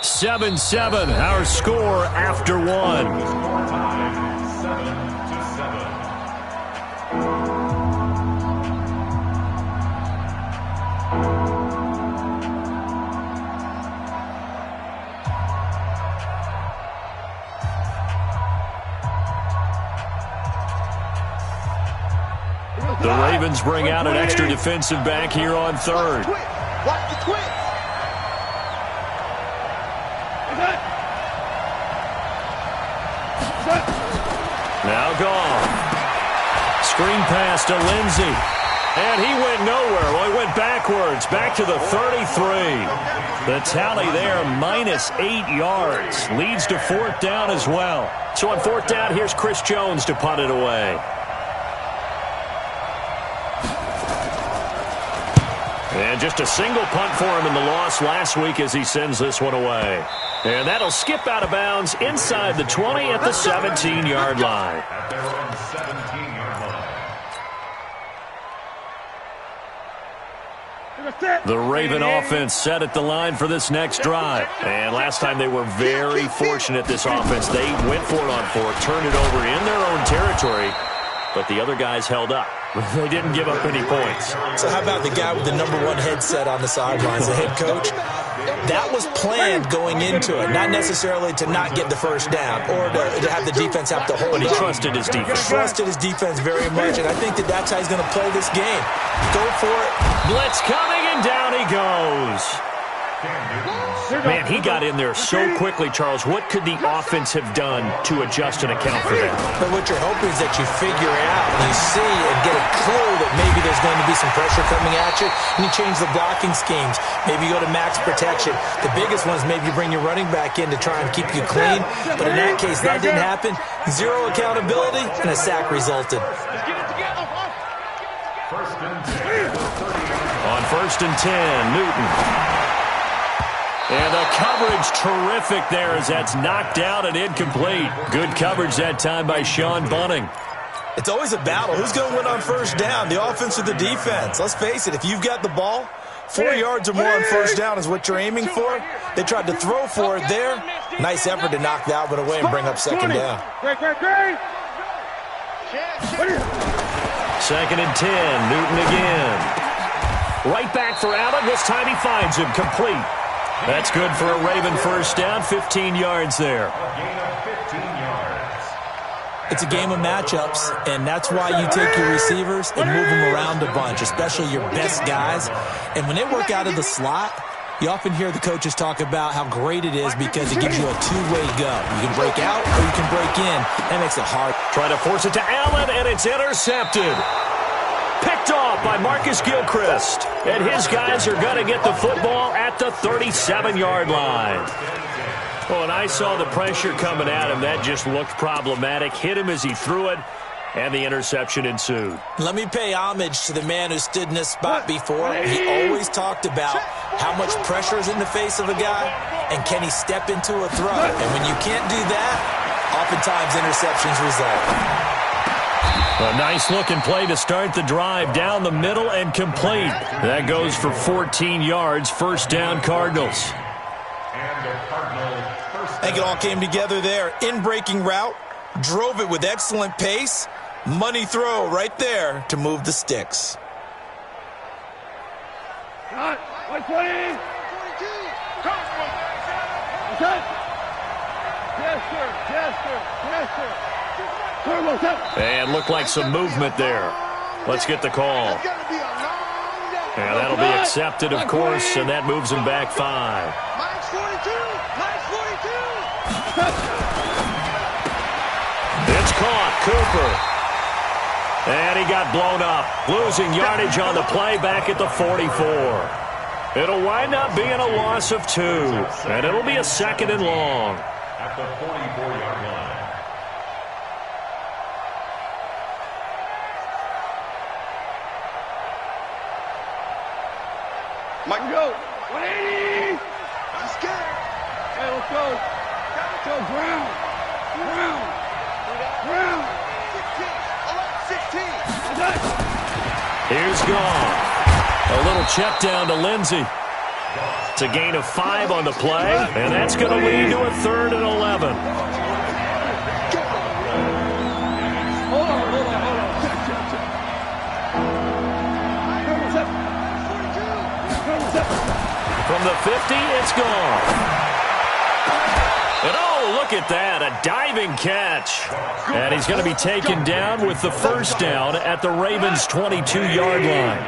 7-7, our score after one. Score time, 7-7. The Ravens bring out an extra defensive back here on third. Watch the twitch. Now gone. Screen pass to Lindsey. And he went nowhere. Well, he went backwards, back to the 33. The tally there, -8 yards. Leads to fourth down as well. So on fourth down, here's Chris Jones to punt it away. And just a single punt for him in the loss last week as he sends this one away. And that'll skip out of bounds inside the 20 at the 17-yard line. At their own 17-yard line. The Raven offense set at the line for this next drive. And last time they were very fortunate, this offense. They went for it on fourth, turned it over in their own territory, but the other guys held up. They didn't give up any points. So how about the guy with the #1 headset on the sidelines, the head coach? That was planned going into it, not necessarily to not get the first down or to have the defense have to hold But he up. trusted his defense. Trusted his defense very much, and I think that's how he's going to play this game. Go for it. Blitz coming, and down he goes. Man, he got in there so quickly, Charles. What could the offense have done to adjust and account for that? But what you're hoping is that you figure out and you see and get a clue that maybe there's going to be some pressure coming at you, and you change the blocking schemes. Maybe you go to max protection. The biggest one is maybe you bring your running back in to try and keep you clean. But in that case, that didn't happen. Zero accountability, and a sack resulted. On first and 10, Newton. And the coverage terrific there as that's knocked out and incomplete. Good coverage that time by Sean Bunning. It's always a battle. Who's going to win on first down, the offense or the defense? Let's face it, if you've got the ball, 4 yards or more on first down is what you're aiming for. They tried to throw for it there. Nice effort to knock that one away and bring up second down. Second and 10, Newton again. Right back for Allen. This time he finds him complete. That's good for a Raven first down, 15 yards there. A gain of 15 yards. It's a game of matchups, and that's why you take your receivers and move them around a bunch, especially your best guys. And when they work out of the slot, you often hear the coaches talk about how great it is because it gives you a two-way go. You can break out or you can break in. That makes it hard. Try to force it to Allen, and it's intercepted. Picked off by Marcus Gilchrist. And his guys are going to get the football at the 37-yard line. Oh, and I saw the pressure coming at him. That just looked problematic. Hit him as he threw it, and the interception ensued. Let me pay homage to the man who stood in this spot before. He always talked about how much pressure is in the face of a guy, and can he step into a throw. And when you can't do that, oftentimes interceptions result. A nice-looking play to start the drive down the middle and complete. That goes for 14 yards, first down Cardinals. And the Cardinals first I think it all came together there. In-breaking route, drove it with excellent pace. Money throw right there to move the sticks. 120. Yes, sir. And looked like some movement there. Let's get the call. And that'll be accepted, of course, and that moves him back 5. It's caught, Cooper. And he got blown up, losing yardage on the play back at the 44. It'll wind up being a loss of 2, and it'll be a second and long. at the 44-yard line. Mike, go. 180. I'm scared. Hey, let's go. Let's go, ground. Ground. Ground. 16. Here's gone. A little check down to Lindsey. It's a gain of 5 on the play, and that's going to lead to a 3rd and 11. Hold on. From the 50, it's gone. And oh, look at that, a diving catch. And he's going to be taken down with the first down at the Ravens' 22-yard line.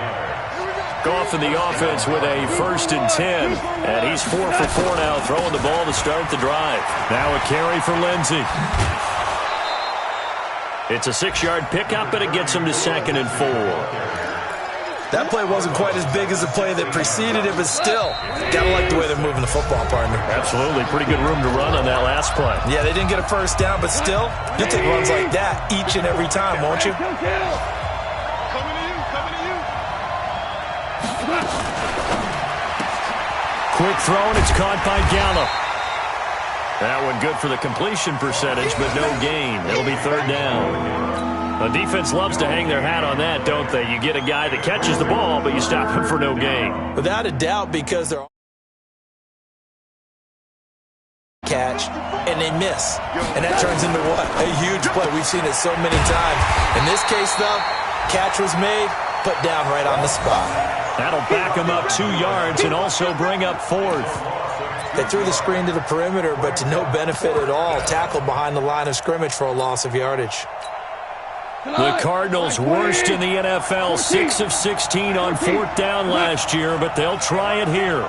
Goff in the offense with a 1st and 10. And he's 4 for 4 now, throwing the ball to start the drive. Now a carry for Lindsey. It's a 6-yard pickup, and it gets him to 2nd and 4. That play wasn't quite as big as the play that preceded it, but still, gotta like the way they're moving the football, partner. Absolutely. Pretty good room to run on that last play. Yeah, they didn't get a first down, but still, you'll take runs like that each and every time, won't you? Coming to you. Quick throw, and it's caught by Gallup. That one good for the completion percentage, but no gain. It'll be 3rd down. The defense loves to hang their hat on that, don't they? You get a guy that catches the ball, but you stop him for no gain. Without a doubt, because they're catch, and they miss. And that turns into what? A huge play. We've seen it so many times. In this case, though, catch was made, put down right on the spot. That'll back him up 2 yards and also bring up 4th. They threw the screen to the perimeter, but to no benefit at all. Tackled behind the line of scrimmage for a loss of yardage. The Cardinals worst in the NFL, 6 of 16 on 4th down last year, but they'll try it here.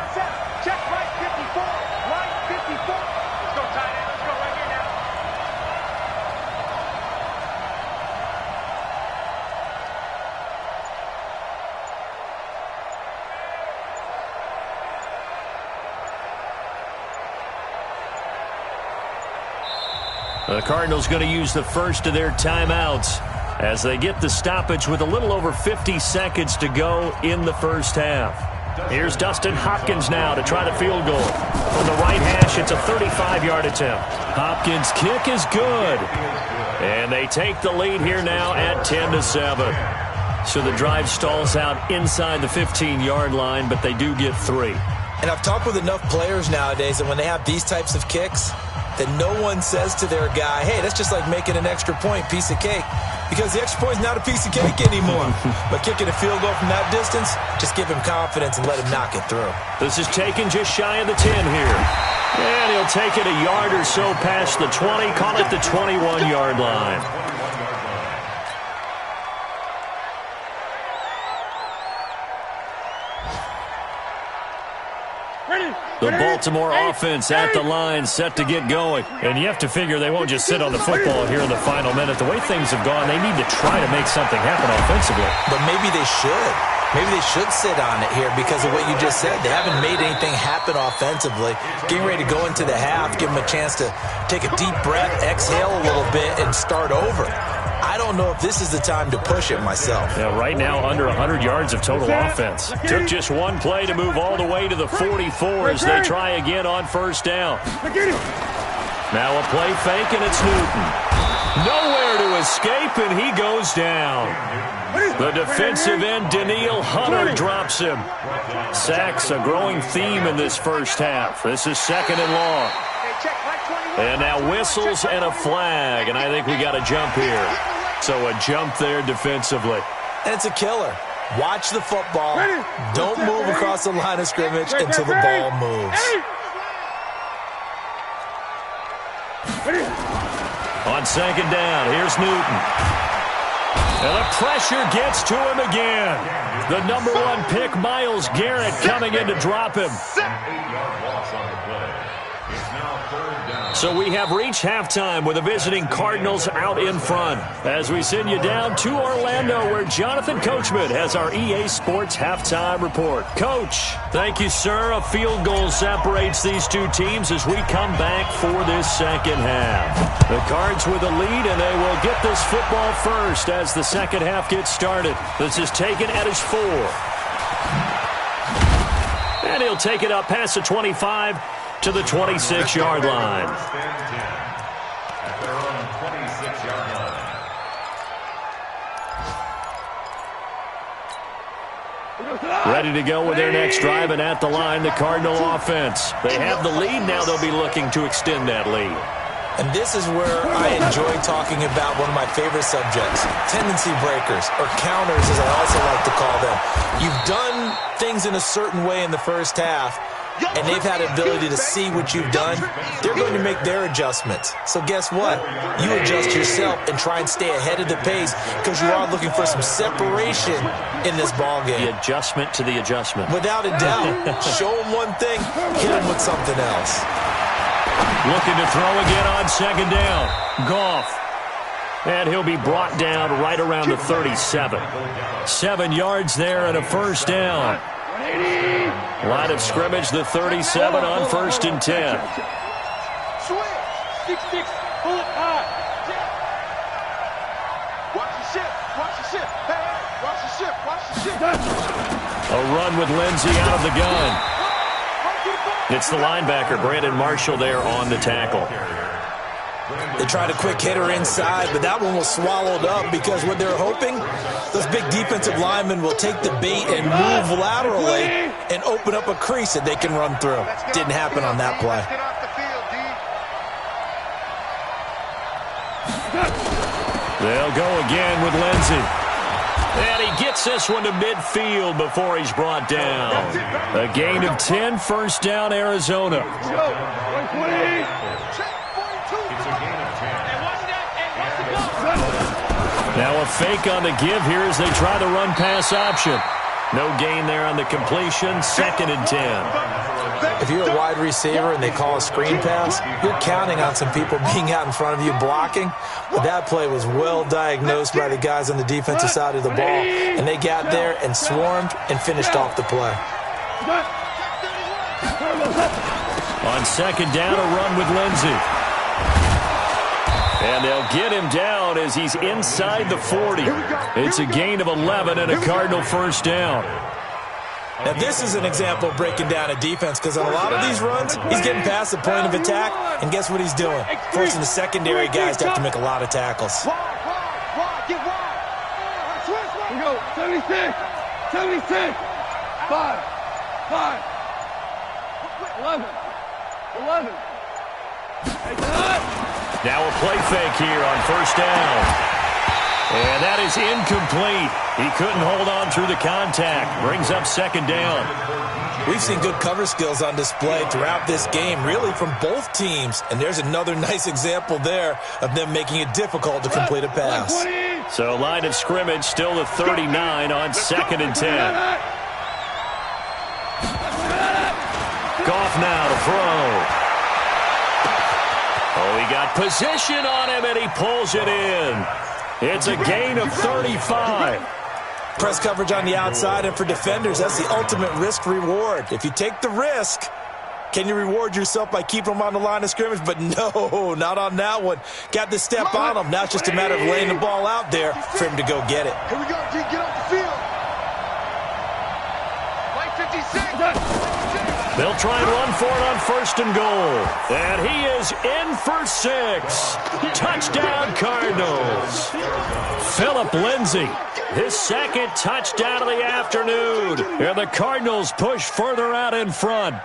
Check right 54. Right 54. Let's go, tight end. Let's go right here now. The Cardinals going to use the first of their timeouts as they get the stoppage with a little over 50 seconds to go in the first half. Here's Dustin Hopkins now to try the field goal. From the right hash, it's a 35-yard attempt. Hopkins' kick is good. And they take the lead here now at 10-7. So the drive stalls out inside the 15-yard line, but they do get 3. And I've talked with enough players nowadays that when they have these types of kicks, that no one says to their guy, hey, that's just like making an extra point, piece of cake. Because the extra point is not a piece of cake anymore. But kicking a field goal from that distance, just give him confidence and let him knock it through. This is taken just shy of the 10 here. And he'll take it a yard or so past the 20, call it the 21-yard line. The Baltimore offense at the line, set to get going. And you have to figure they won't just sit on the football here in the final minute. The way things have gone, they need to try to make something happen offensively. But maybe they should. Maybe they should sit on it here because of what you just said. They haven't made anything happen offensively. Getting ready to go into the half, give them a chance to take a deep breath, exhale a little bit, and start over. I don't know if this is the time to push it myself. Yeah, right now under 100 yards of total offense. Took just one play to move all the way to the 44 as they try again on first down. Now a play fake, and it's Newton. Nowhere to escape, and he goes down. The defensive end, Daniil Hunter, drops him. Sacks, a growing theme in this first half. This is 2nd and long. And now whistles and a flag, and I think we got a jump here. So a jump there defensively. And it's a killer. Watch the football. Don't move across the line of scrimmage until the ball moves. On 2nd down, here's Newton. And the pressure gets to him again. The number 1 pick, Myles Garrett, coming in to drop him. 8-yard loss on the play. It's now 3rd down. So we have reached halftime with the visiting Cardinals out in front as we send you down to Orlando where Jonathan Coachman has our EA Sports halftime report. Coach, thank you, sir. A field goal separates these two teams as we come back for this second half. The Cards with a lead, and they will get this football first as the second half gets started. This is taken at his 4. And he'll take it up past the 25 to the 26-yard line. At their own 26-yard line. Ready to go with their next drive, and at the line, the Cardinal offense. They have the lead. Now they'll be looking to extend that lead. And this is where I enjoy talking about one of my favorite subjects, tendency breakers, or counters as I also like to call them. You've done things in a certain way in the first half, and they've had the ability to see what you've done. They're going to make their adjustments. So guess what? You adjust yourself and try and stay ahead of the pace because you are looking for some separation in this ballgame. The adjustment to the adjustment. Without a doubt. Show them one thing, hit them with something else. Looking to throw again on second down. Goff. And he'll be brought down right around the 37. 7 yards there and a first down. Line of scrimmage, the 37 on 1st and 10. Switch. 6-6. Pull it high. Watch the ship. Watch the ship. Hey, watch the ship. Watch the ship. A run with Lindsey out of the gun. It's the linebacker, Brandon Marshall, there on the tackle. They tried a quick hitter inside, but that one was swallowed up because what they're hoping, those big defensive linemen will take the bait and move laterally and open up a crease that they can run through. Didn't happen on that play. They'll go again with Lindsey. And he gets this one to midfield before he's brought down. A gain of 10, first down, Arizona. Now a fake on the give here as they try the run-pass option. No gain there on the completion, 2nd and 10. If you're a wide receiver and they call a screen pass, you're counting on some people being out in front of you blocking. But that play was well diagnosed by the guys on the defensive side of the ball. And they got there and swarmed and finished off the play. On second down, a run with Lindsey. And they'll get him down as he's inside the 40. It's a gain of 11 and a Cardinal first down. Now, this is an example of breaking down a defense because on a lot of these runs, he's getting past the point of attack, and guess what he's doing? Forcing the secondary guys to have to make a lot of tackles. Get wide. We go. 76. 76. 5. 11. 11. Now a play fake here on first down. And that is incomplete. He couldn't hold on through the contact. Brings up second down. We've seen good cover skills on display throughout this game, really from both teams. And there's another nice example there of them making it difficult to complete a pass. So line of scrimmage still the 39 on 2nd and 10. Goff now to throw. Oh, he got position on him, and he pulls it in. It's a gain of 35. Press coverage on the outside, and for defenders, that's the ultimate risk-reward. If you take the risk, can you reward yourself by keeping them on the line of scrimmage? But no, not on that one. Got the step on him. Now it's just a matter of laying the ball out there for him to go get it. Here we go, G. Get off the field. Play 56. They'll try and run for it on 1st and goal. And he is in for 6. Touchdown, Cardinals. Phillip Lindsay, his 2nd touchdown of the afternoon. And the Cardinals push further out in front.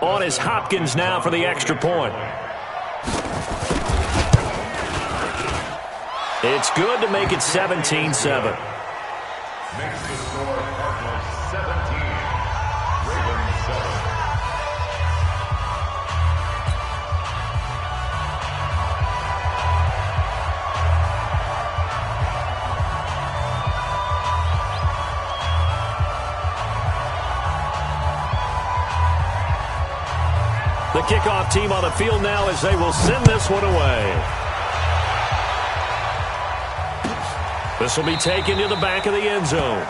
On is Hopkins now for the extra point. It's good to make it 17-7. Makes the score Cardinals 17, Ravens 7. The kickoff team on the field now as they will send this one away. This will be taken to the back of the end zone.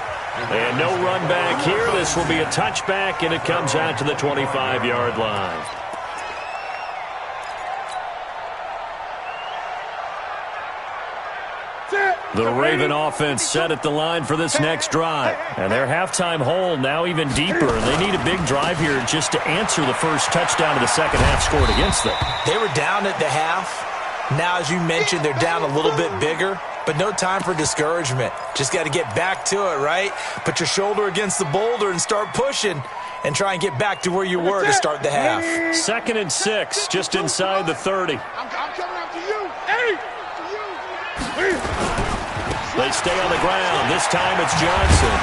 And no run back here. This will be a touchback, and it comes out to the 25-yard line. The Raven offense set at the line for this next drive. And their halftime hole now even deeper. And they need a big drive here just to answer the first touchdown of the second half scored against them. They were down at the half. Now, as you mentioned, they're down a little bit bigger. But no time for discouragement. Just got to get back to it, right? Put your shoulder against the boulder and start pushing. And try and get back to where you were to start the half. 2nd and 6, just inside the 30. I'm coming after you. Hey! They stay on the ground. This time it's Johnson.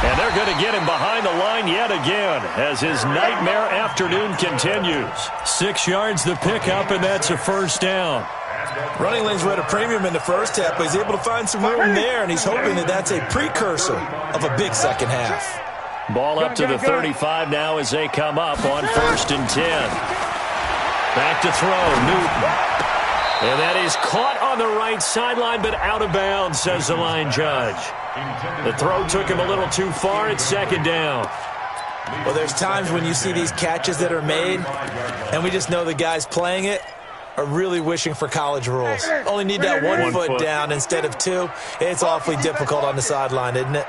And they're going to get him behind the line yet again as his nightmare afternoon continues. 6 yards the pickup, and that's a first down. Running lanes were at a premium in the first half, but he's able to find some room there, and he's hoping that that's a precursor of a big second half. Ball up to the 35 now as they come up on 1st and 10. Back to throw, Newton. And that is caught on the right sideline, but out of bounds, says the line judge. The throw took him a little too far. It's 2nd down. Well, there's times when you see these catches that are made, and we just know the guys playing it are really wishing for college rules. Only need that one foot down instead of 2. It's awfully difficult on the sideline, isn't it?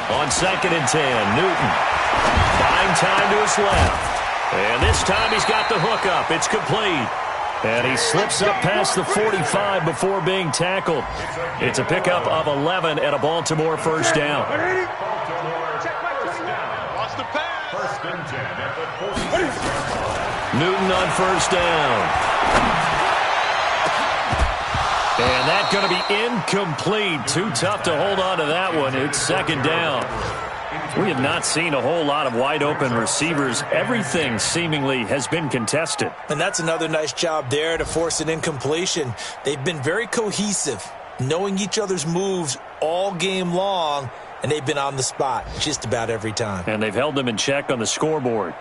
On 2nd and 10, Newton. Buying time to his left. And this time he's got the hook up. It's complete. And he slips up past the 45 before being tackled. It's a pickup of 11 and a Baltimore first down. Newton on first down. And that's going to be incomplete. Too tough to hold on to that one. It's 2nd down. We have not seen a whole lot of wide-open receivers. Everything seemingly has been contested. And that's another nice job there to force an incompletion. They've been very cohesive, knowing each other's moves all game long, and they've been on the spot just about every time. And they've held them in check on the scoreboard.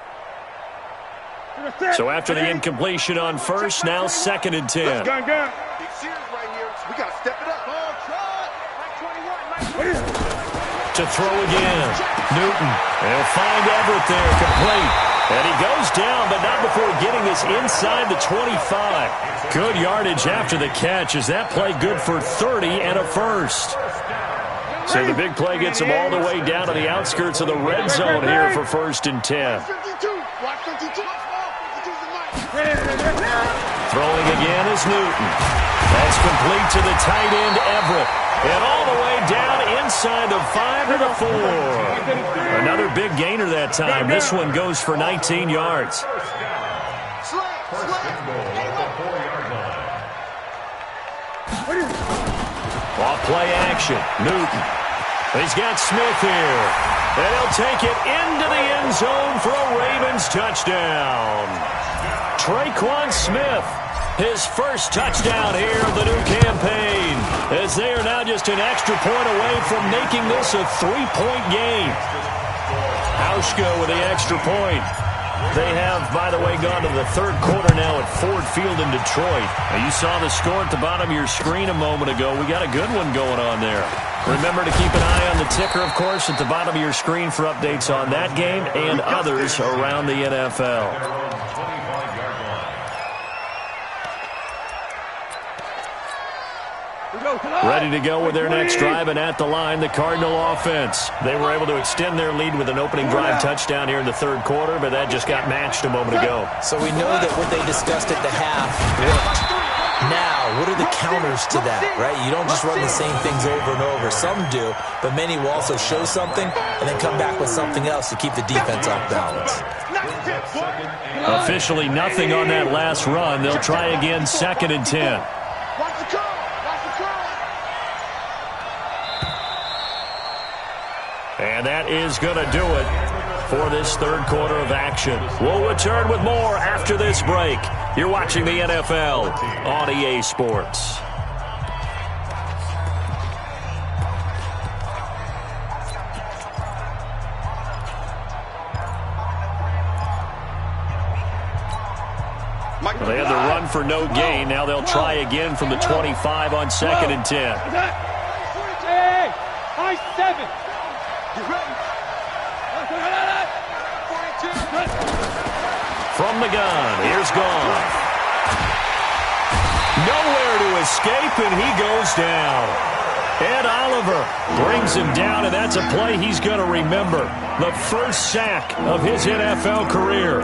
So after the incompletion on first, now 2nd and 10. Big series right here. We got to step it up. To throw again. Newton. They'll find Everett there, complete. And he goes down, but not before getting this inside the 25. Good yardage after the catch as that play good for 30 and a first. So the big play gets them all the way down to the outskirts of the red zone here for 1st and 10. Throwing again is Newton. That's complete to the tight end, Everett. And all the way down inside the 5 to the 4. Another big gainer that time. This one goes for 19 yards. Off play action. Newton. He's got Smith here. And he'll take it into the end zone for a Ravens touchdown. Traquan Smith. His first touchdown here of the new campaign, as they are now just an extra point away from making this a 3-point game. Hauschka with the extra point. They have, by the way, gone to the 3rd quarter now at Ford Field in Detroit. Now, you saw the score at the bottom of your screen a moment ago. We got a good one going on there. Remember to keep an eye on the ticker, of course, at the bottom of your screen for updates on that game and others around the NFL. Ready to go with their next drive, and at the line, the Cardinal offense. They were able to extend their lead with an opening drive touchdown here in the 3rd quarter, but that just got matched a moment ago. So we know that what they discussed at the half worked. Now, what are the counters to that, right? You don't just run the same things over and over. Some do, but many will also show something and then come back with something else to keep the defense off balance. Officially nothing on that last run. They'll try again, 2nd and 10. And that is going to do it for this 3rd quarter of action. We'll return with more after this break. You're watching the NFL on EA Sports. Well, they had the run for no gain. Now they'll try again from the 25 on 2nd and 10. Hey, high 7. You ready? From the gun, here's Goff. Nowhere to escape, and he goes down. Ed Oliver brings him down, and that's a play he's going to remember. The first sack of his NFL career.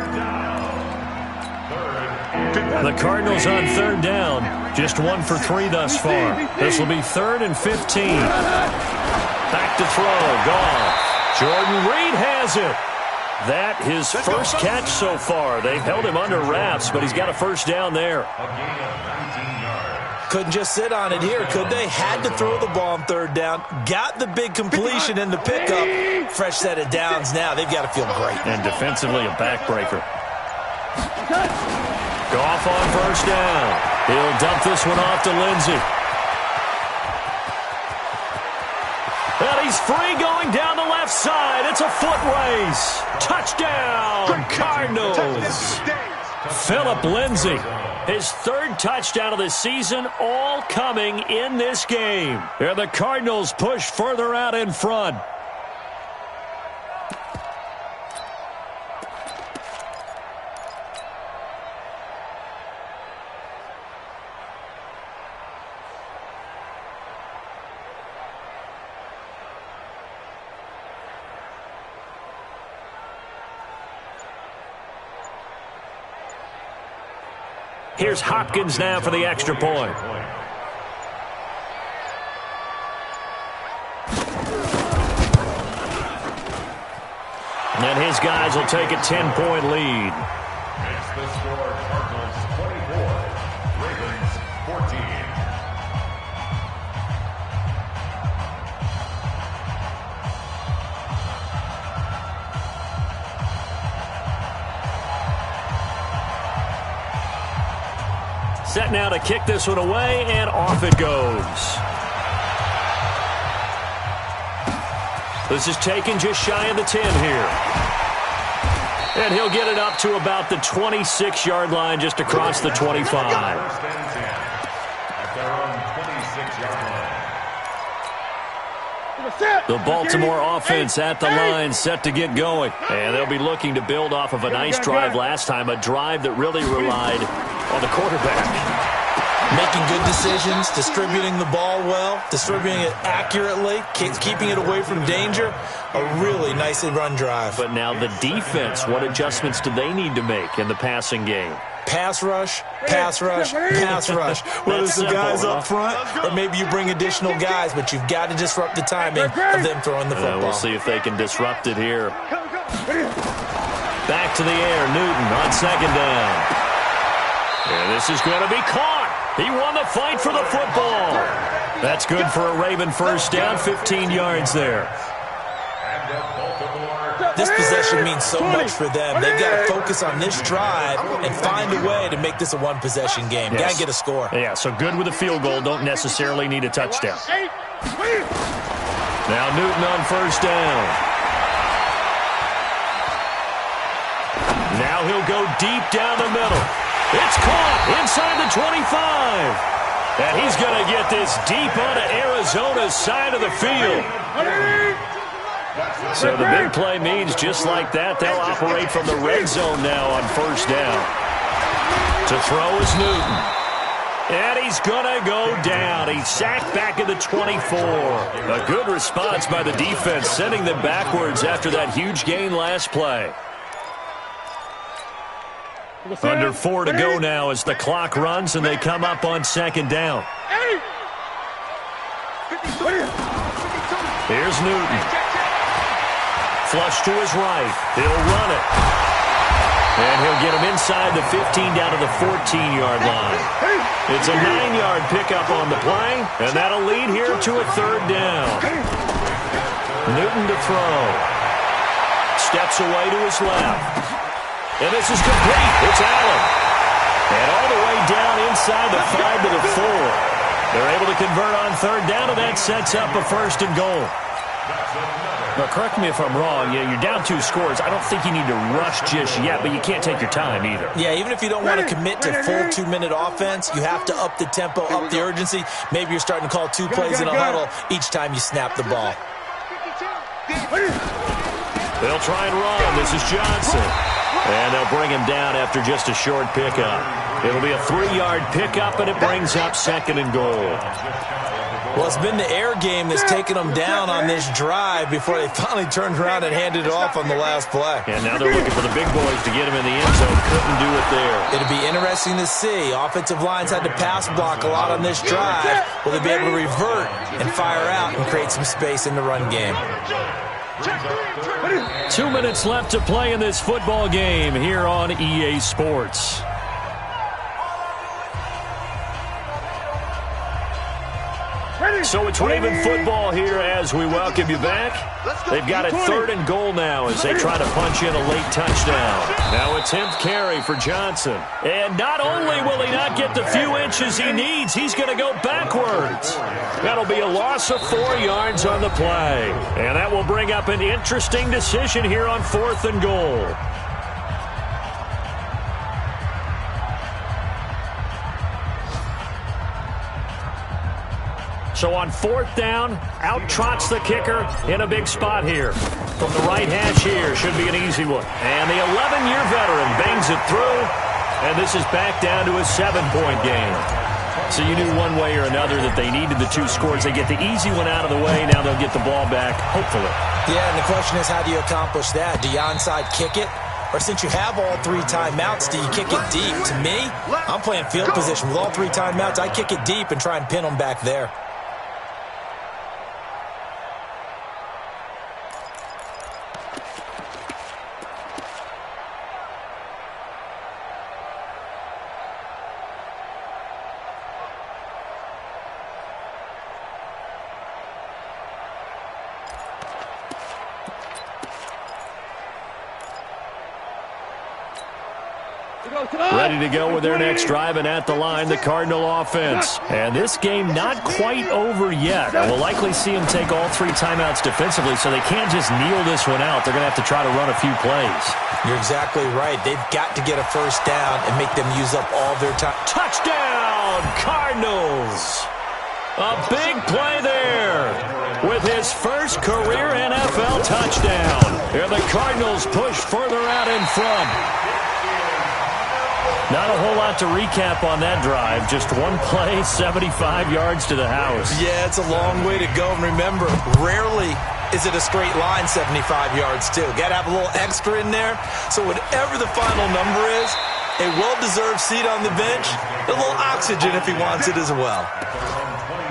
The Cardinals on 3rd down. Just 1 for 3 thus far. This will be 3rd and 15. Back to throw. Goff. Jordan Reed has it. That his first catch so far. They've held him under wraps, but he's got a first down there. Couldn't just sit on it here, could they? Had to throw the ball on 3rd down. Got the big completion in the pickup. Fresh set of downs now. They've got to feel great. And defensively, a backbreaker. Goff on first down. He'll dump this one off to Lindsey. And he's free going down the left side. It's a foot race. Touchdown, Cardinals. Phillip Lindsay, his 3rd touchdown of the season, all coming in this game. And the Cardinals push further out in front. Here's Hopkins now for the extra point. And his guys will take a 10-point lead. Makes the score Cardinals 24, Ravens 14. Set now to kick this one away, and off it goes. This is taken just shy of the 10 here. And he'll get it up to about the 26-yard line, just across the 25. First and 10 at their own 26-yard line. The Baltimore offense at the line, set to get going. And they'll be looking to build off of a nice drive last time, a drive that really relied on the quarterback. Making good decisions, distributing the ball well, distributing it accurately, keeping it away from danger. A really nicely run drive. But now the defense, what adjustments do they need to make in the passing game? Pass rush, pass rush, pass rush. Whether it's the guys up front or maybe you bring additional guys, but you've got to disrupt the timing of them throwing the football. We'll see if they can disrupt it here. Back to the air, Newton on 2nd down. And this is going to be caught. He won the fight for the football. That's good for a Raven first down, 15 yards there. This possession means so much for them. They've got to focus on this drive and find a way to make this a one-possession game. Got to get a score. Yeah, so good with a field goal. Don't necessarily need a touchdown. Now Newton on first down. Now he'll go deep down the middle. It's caught inside the 25. And he's going to get this deep onto Arizona's side of the field. So the big play means just like that, they'll operate from the red zone now on first down. To throw is Newton. And he's going to go down. He's sacked back at the 24. A good response by the defense, sending them backwards after that huge gain last play. Under 4 to go now as the clock runs and they come up on 2nd down. Here's Newton. Flush to his right. He'll run it. And he'll get him inside the 15 down to the 14-yard line. It's a 9-yard pickup on the play, and that'll lead here to a 3rd down. Newton to throw. Steps away to his left. And this is complete. It's Allen. And all the way down inside the 5 to the 4. They're able to convert on 3rd down, and that sets up a 1st and goal. Now, correct me if I'm wrong. Yeah, you're down 2 scores. I don't think you need to rush just yet, but you can't take your time either. Yeah, even if you don't want to commit to full 2-minute offense, you have to up the tempo, up the urgency. Maybe you're starting to call 2 plays in a huddle each time you snap the ball. They'll try and run. This is Johnson. And they'll bring him down after just a short pickup. It'll be a 3-yard pickup, and it brings up 2nd and goal. Well, it's been the air game that's taken them down on this drive before they finally turned around and handed it off on the last play. And now they're looking for the big boys to get him in the end zone. Couldn't do it there. It'll be interesting to see. Offensive lines had to pass block a lot on this drive. Will they be able to revert and fire out and create some space in the run game? 2 minutes left to play in this football game here on EA Sports. So it's Raven football here as we welcome you back. They've got it 3rd and goal now as they try to punch in a late touchdown. Now a 10th carry for Johnson. And not only will he not get the few inches he needs, he's going to go backwards. That'll be a loss of 4 yards on the play. And that will bring up an interesting decision here on 4th and goal. So on 4th down, out trots the kicker in a big spot here. From the right hash here, should be an easy one. And the 11-year veteran bangs it through, and this is back down to a 7-point game. So you knew one way or another that they needed the 2 scores. They get the easy one out of the way, now they'll get the ball back, hopefully. Yeah, and the question is, how do you accomplish that? Do you onside kick it? Or since you have all 3 timeouts, do you kick it deep? To me, I'm playing field position. With all 3 timeouts, I kick it deep and try and pin them back there. Ready to go with their next drive, and at the line, the Cardinal offense. And this game not quite over yet. And we'll likely see them take all 3 timeouts defensively, so they can't just kneel this one out. They're going to have to try to run a few plays. You're exactly right. They've got to get a first down and make them use up all their time. Touchdown, Cardinals! A big play there with his first career NFL touchdown. And the Cardinals push further out in front. Not a whole lot to recap on that drive. Just one play, 75 yards to the house. Yeah, it's a long way to go. And remember, rarely is it a straight line 75 yards, too. Got to have a little extra in there. So whatever the final number is, a well-deserved seat on the bench, a little oxygen if he wants it as well.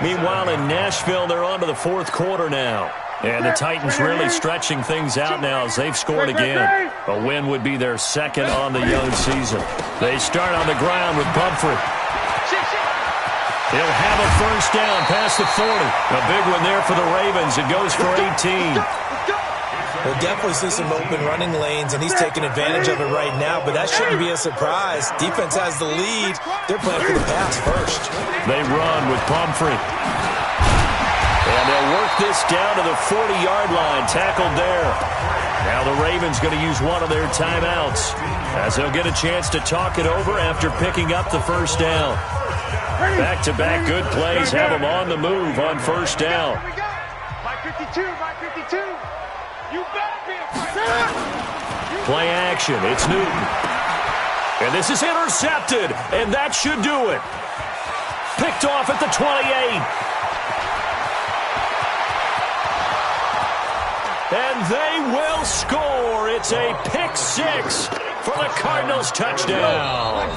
Meanwhile, in Nashville, they're on to the 4th quarter now. And the Titans really stretching things out now as they've scored again. A win would be their 2nd on the young season. They start on the ground with Pumphrey. He'll have a first down past the 40. A big one there for the Ravens. It goes for 18. We'll definitely see some open running lanes, and he's taking advantage of it right now, but that shouldn't be a surprise. Defense has the lead. They're playing for the pass first. They run with Pumphrey. And they'll work this down to the 40-yard line, tackled there. Now the Ravens going to use one of their timeouts as they'll get a chance to talk it over after picking up the first down. Back-to-back good plays have them on the move on first down. By 52, by 52. You better be a Play action, it's Newton. And this is intercepted, and that should do it. Picked off at the 28. And they will score. It's a pick 6 for the Cardinals touchdown.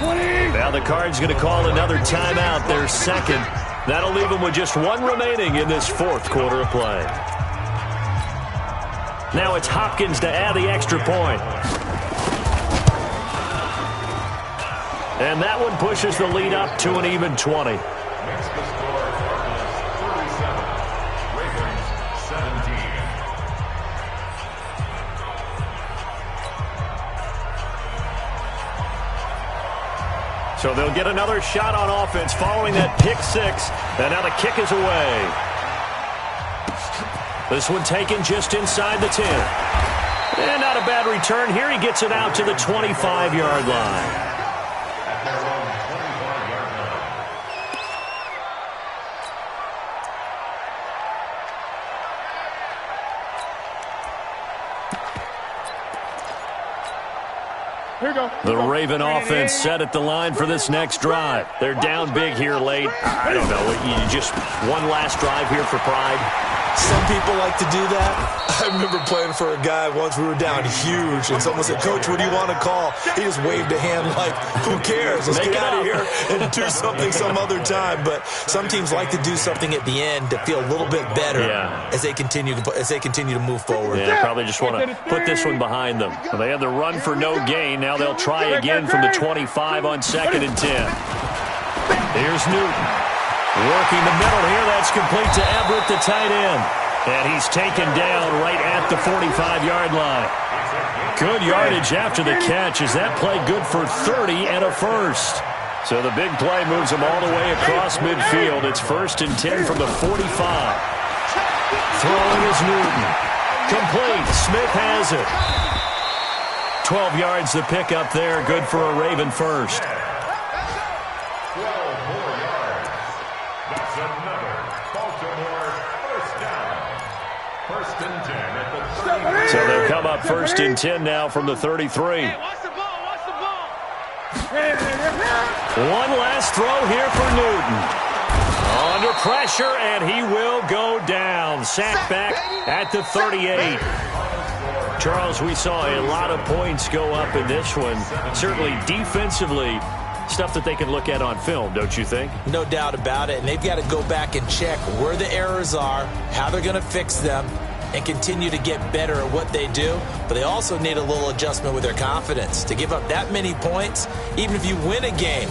Now the Cards going to call another timeout, their 2nd. That'll leave them with just 1 remaining in this 4th quarter of play. Now it's Hopkins to add the extra point. And that one pushes the lead up to an even 20. So they'll get another shot on offense following that pick 6. And now the kick is away. This one taken just inside the 10. And not a bad return here. He gets it out to the 25-yard line. The Raven offense set at the line for this next drive. They're down big here late. I don't know. You just one last drive here for pride. Some people like to do that. I remember playing for a guy once. We were down huge, and someone said, "Coach, what do you want to call?" He just waved a hand like, "Who cares? Let's get out of here and do something some other time." But some teams like to do something at the end to feel a little bit better as they continue to move forward. Yeah, probably just want to put this one behind them. Well, they had the run for no gain. Now they'll try again from the 25 on 2nd and 10. Here's Newton. Working the middle here. That's complete to Everett, the tight end. And he's taken down right at the 45-yard line. Good yardage after the catch. Is that play good for 30 and a first? So the big play moves them all the way across midfield. It's 1st and 10 from the 45. Throwing is Newton. Complete. Smith has it. 12 yards the pickup there. Good for a Raven first. 12 more yards. That's another Baltimore first down. 1st and 10 at the 33. So they'll come up 1st and 10 now from the 33. Hey, watch the ball, watch the ball. One last throw here for Newton. Under pressure, and he will go down. Sack back at the 38. Charles, we saw a lot of points go up in this one. Certainly defensively, stuff that they can look at on film, don't you think? No doubt about it. And they've got to go back and check where the errors are, how they're going to fix them, and continue to get better at what they do. But they also need a little adjustment with their confidence. To give up that many points, even if you win a game,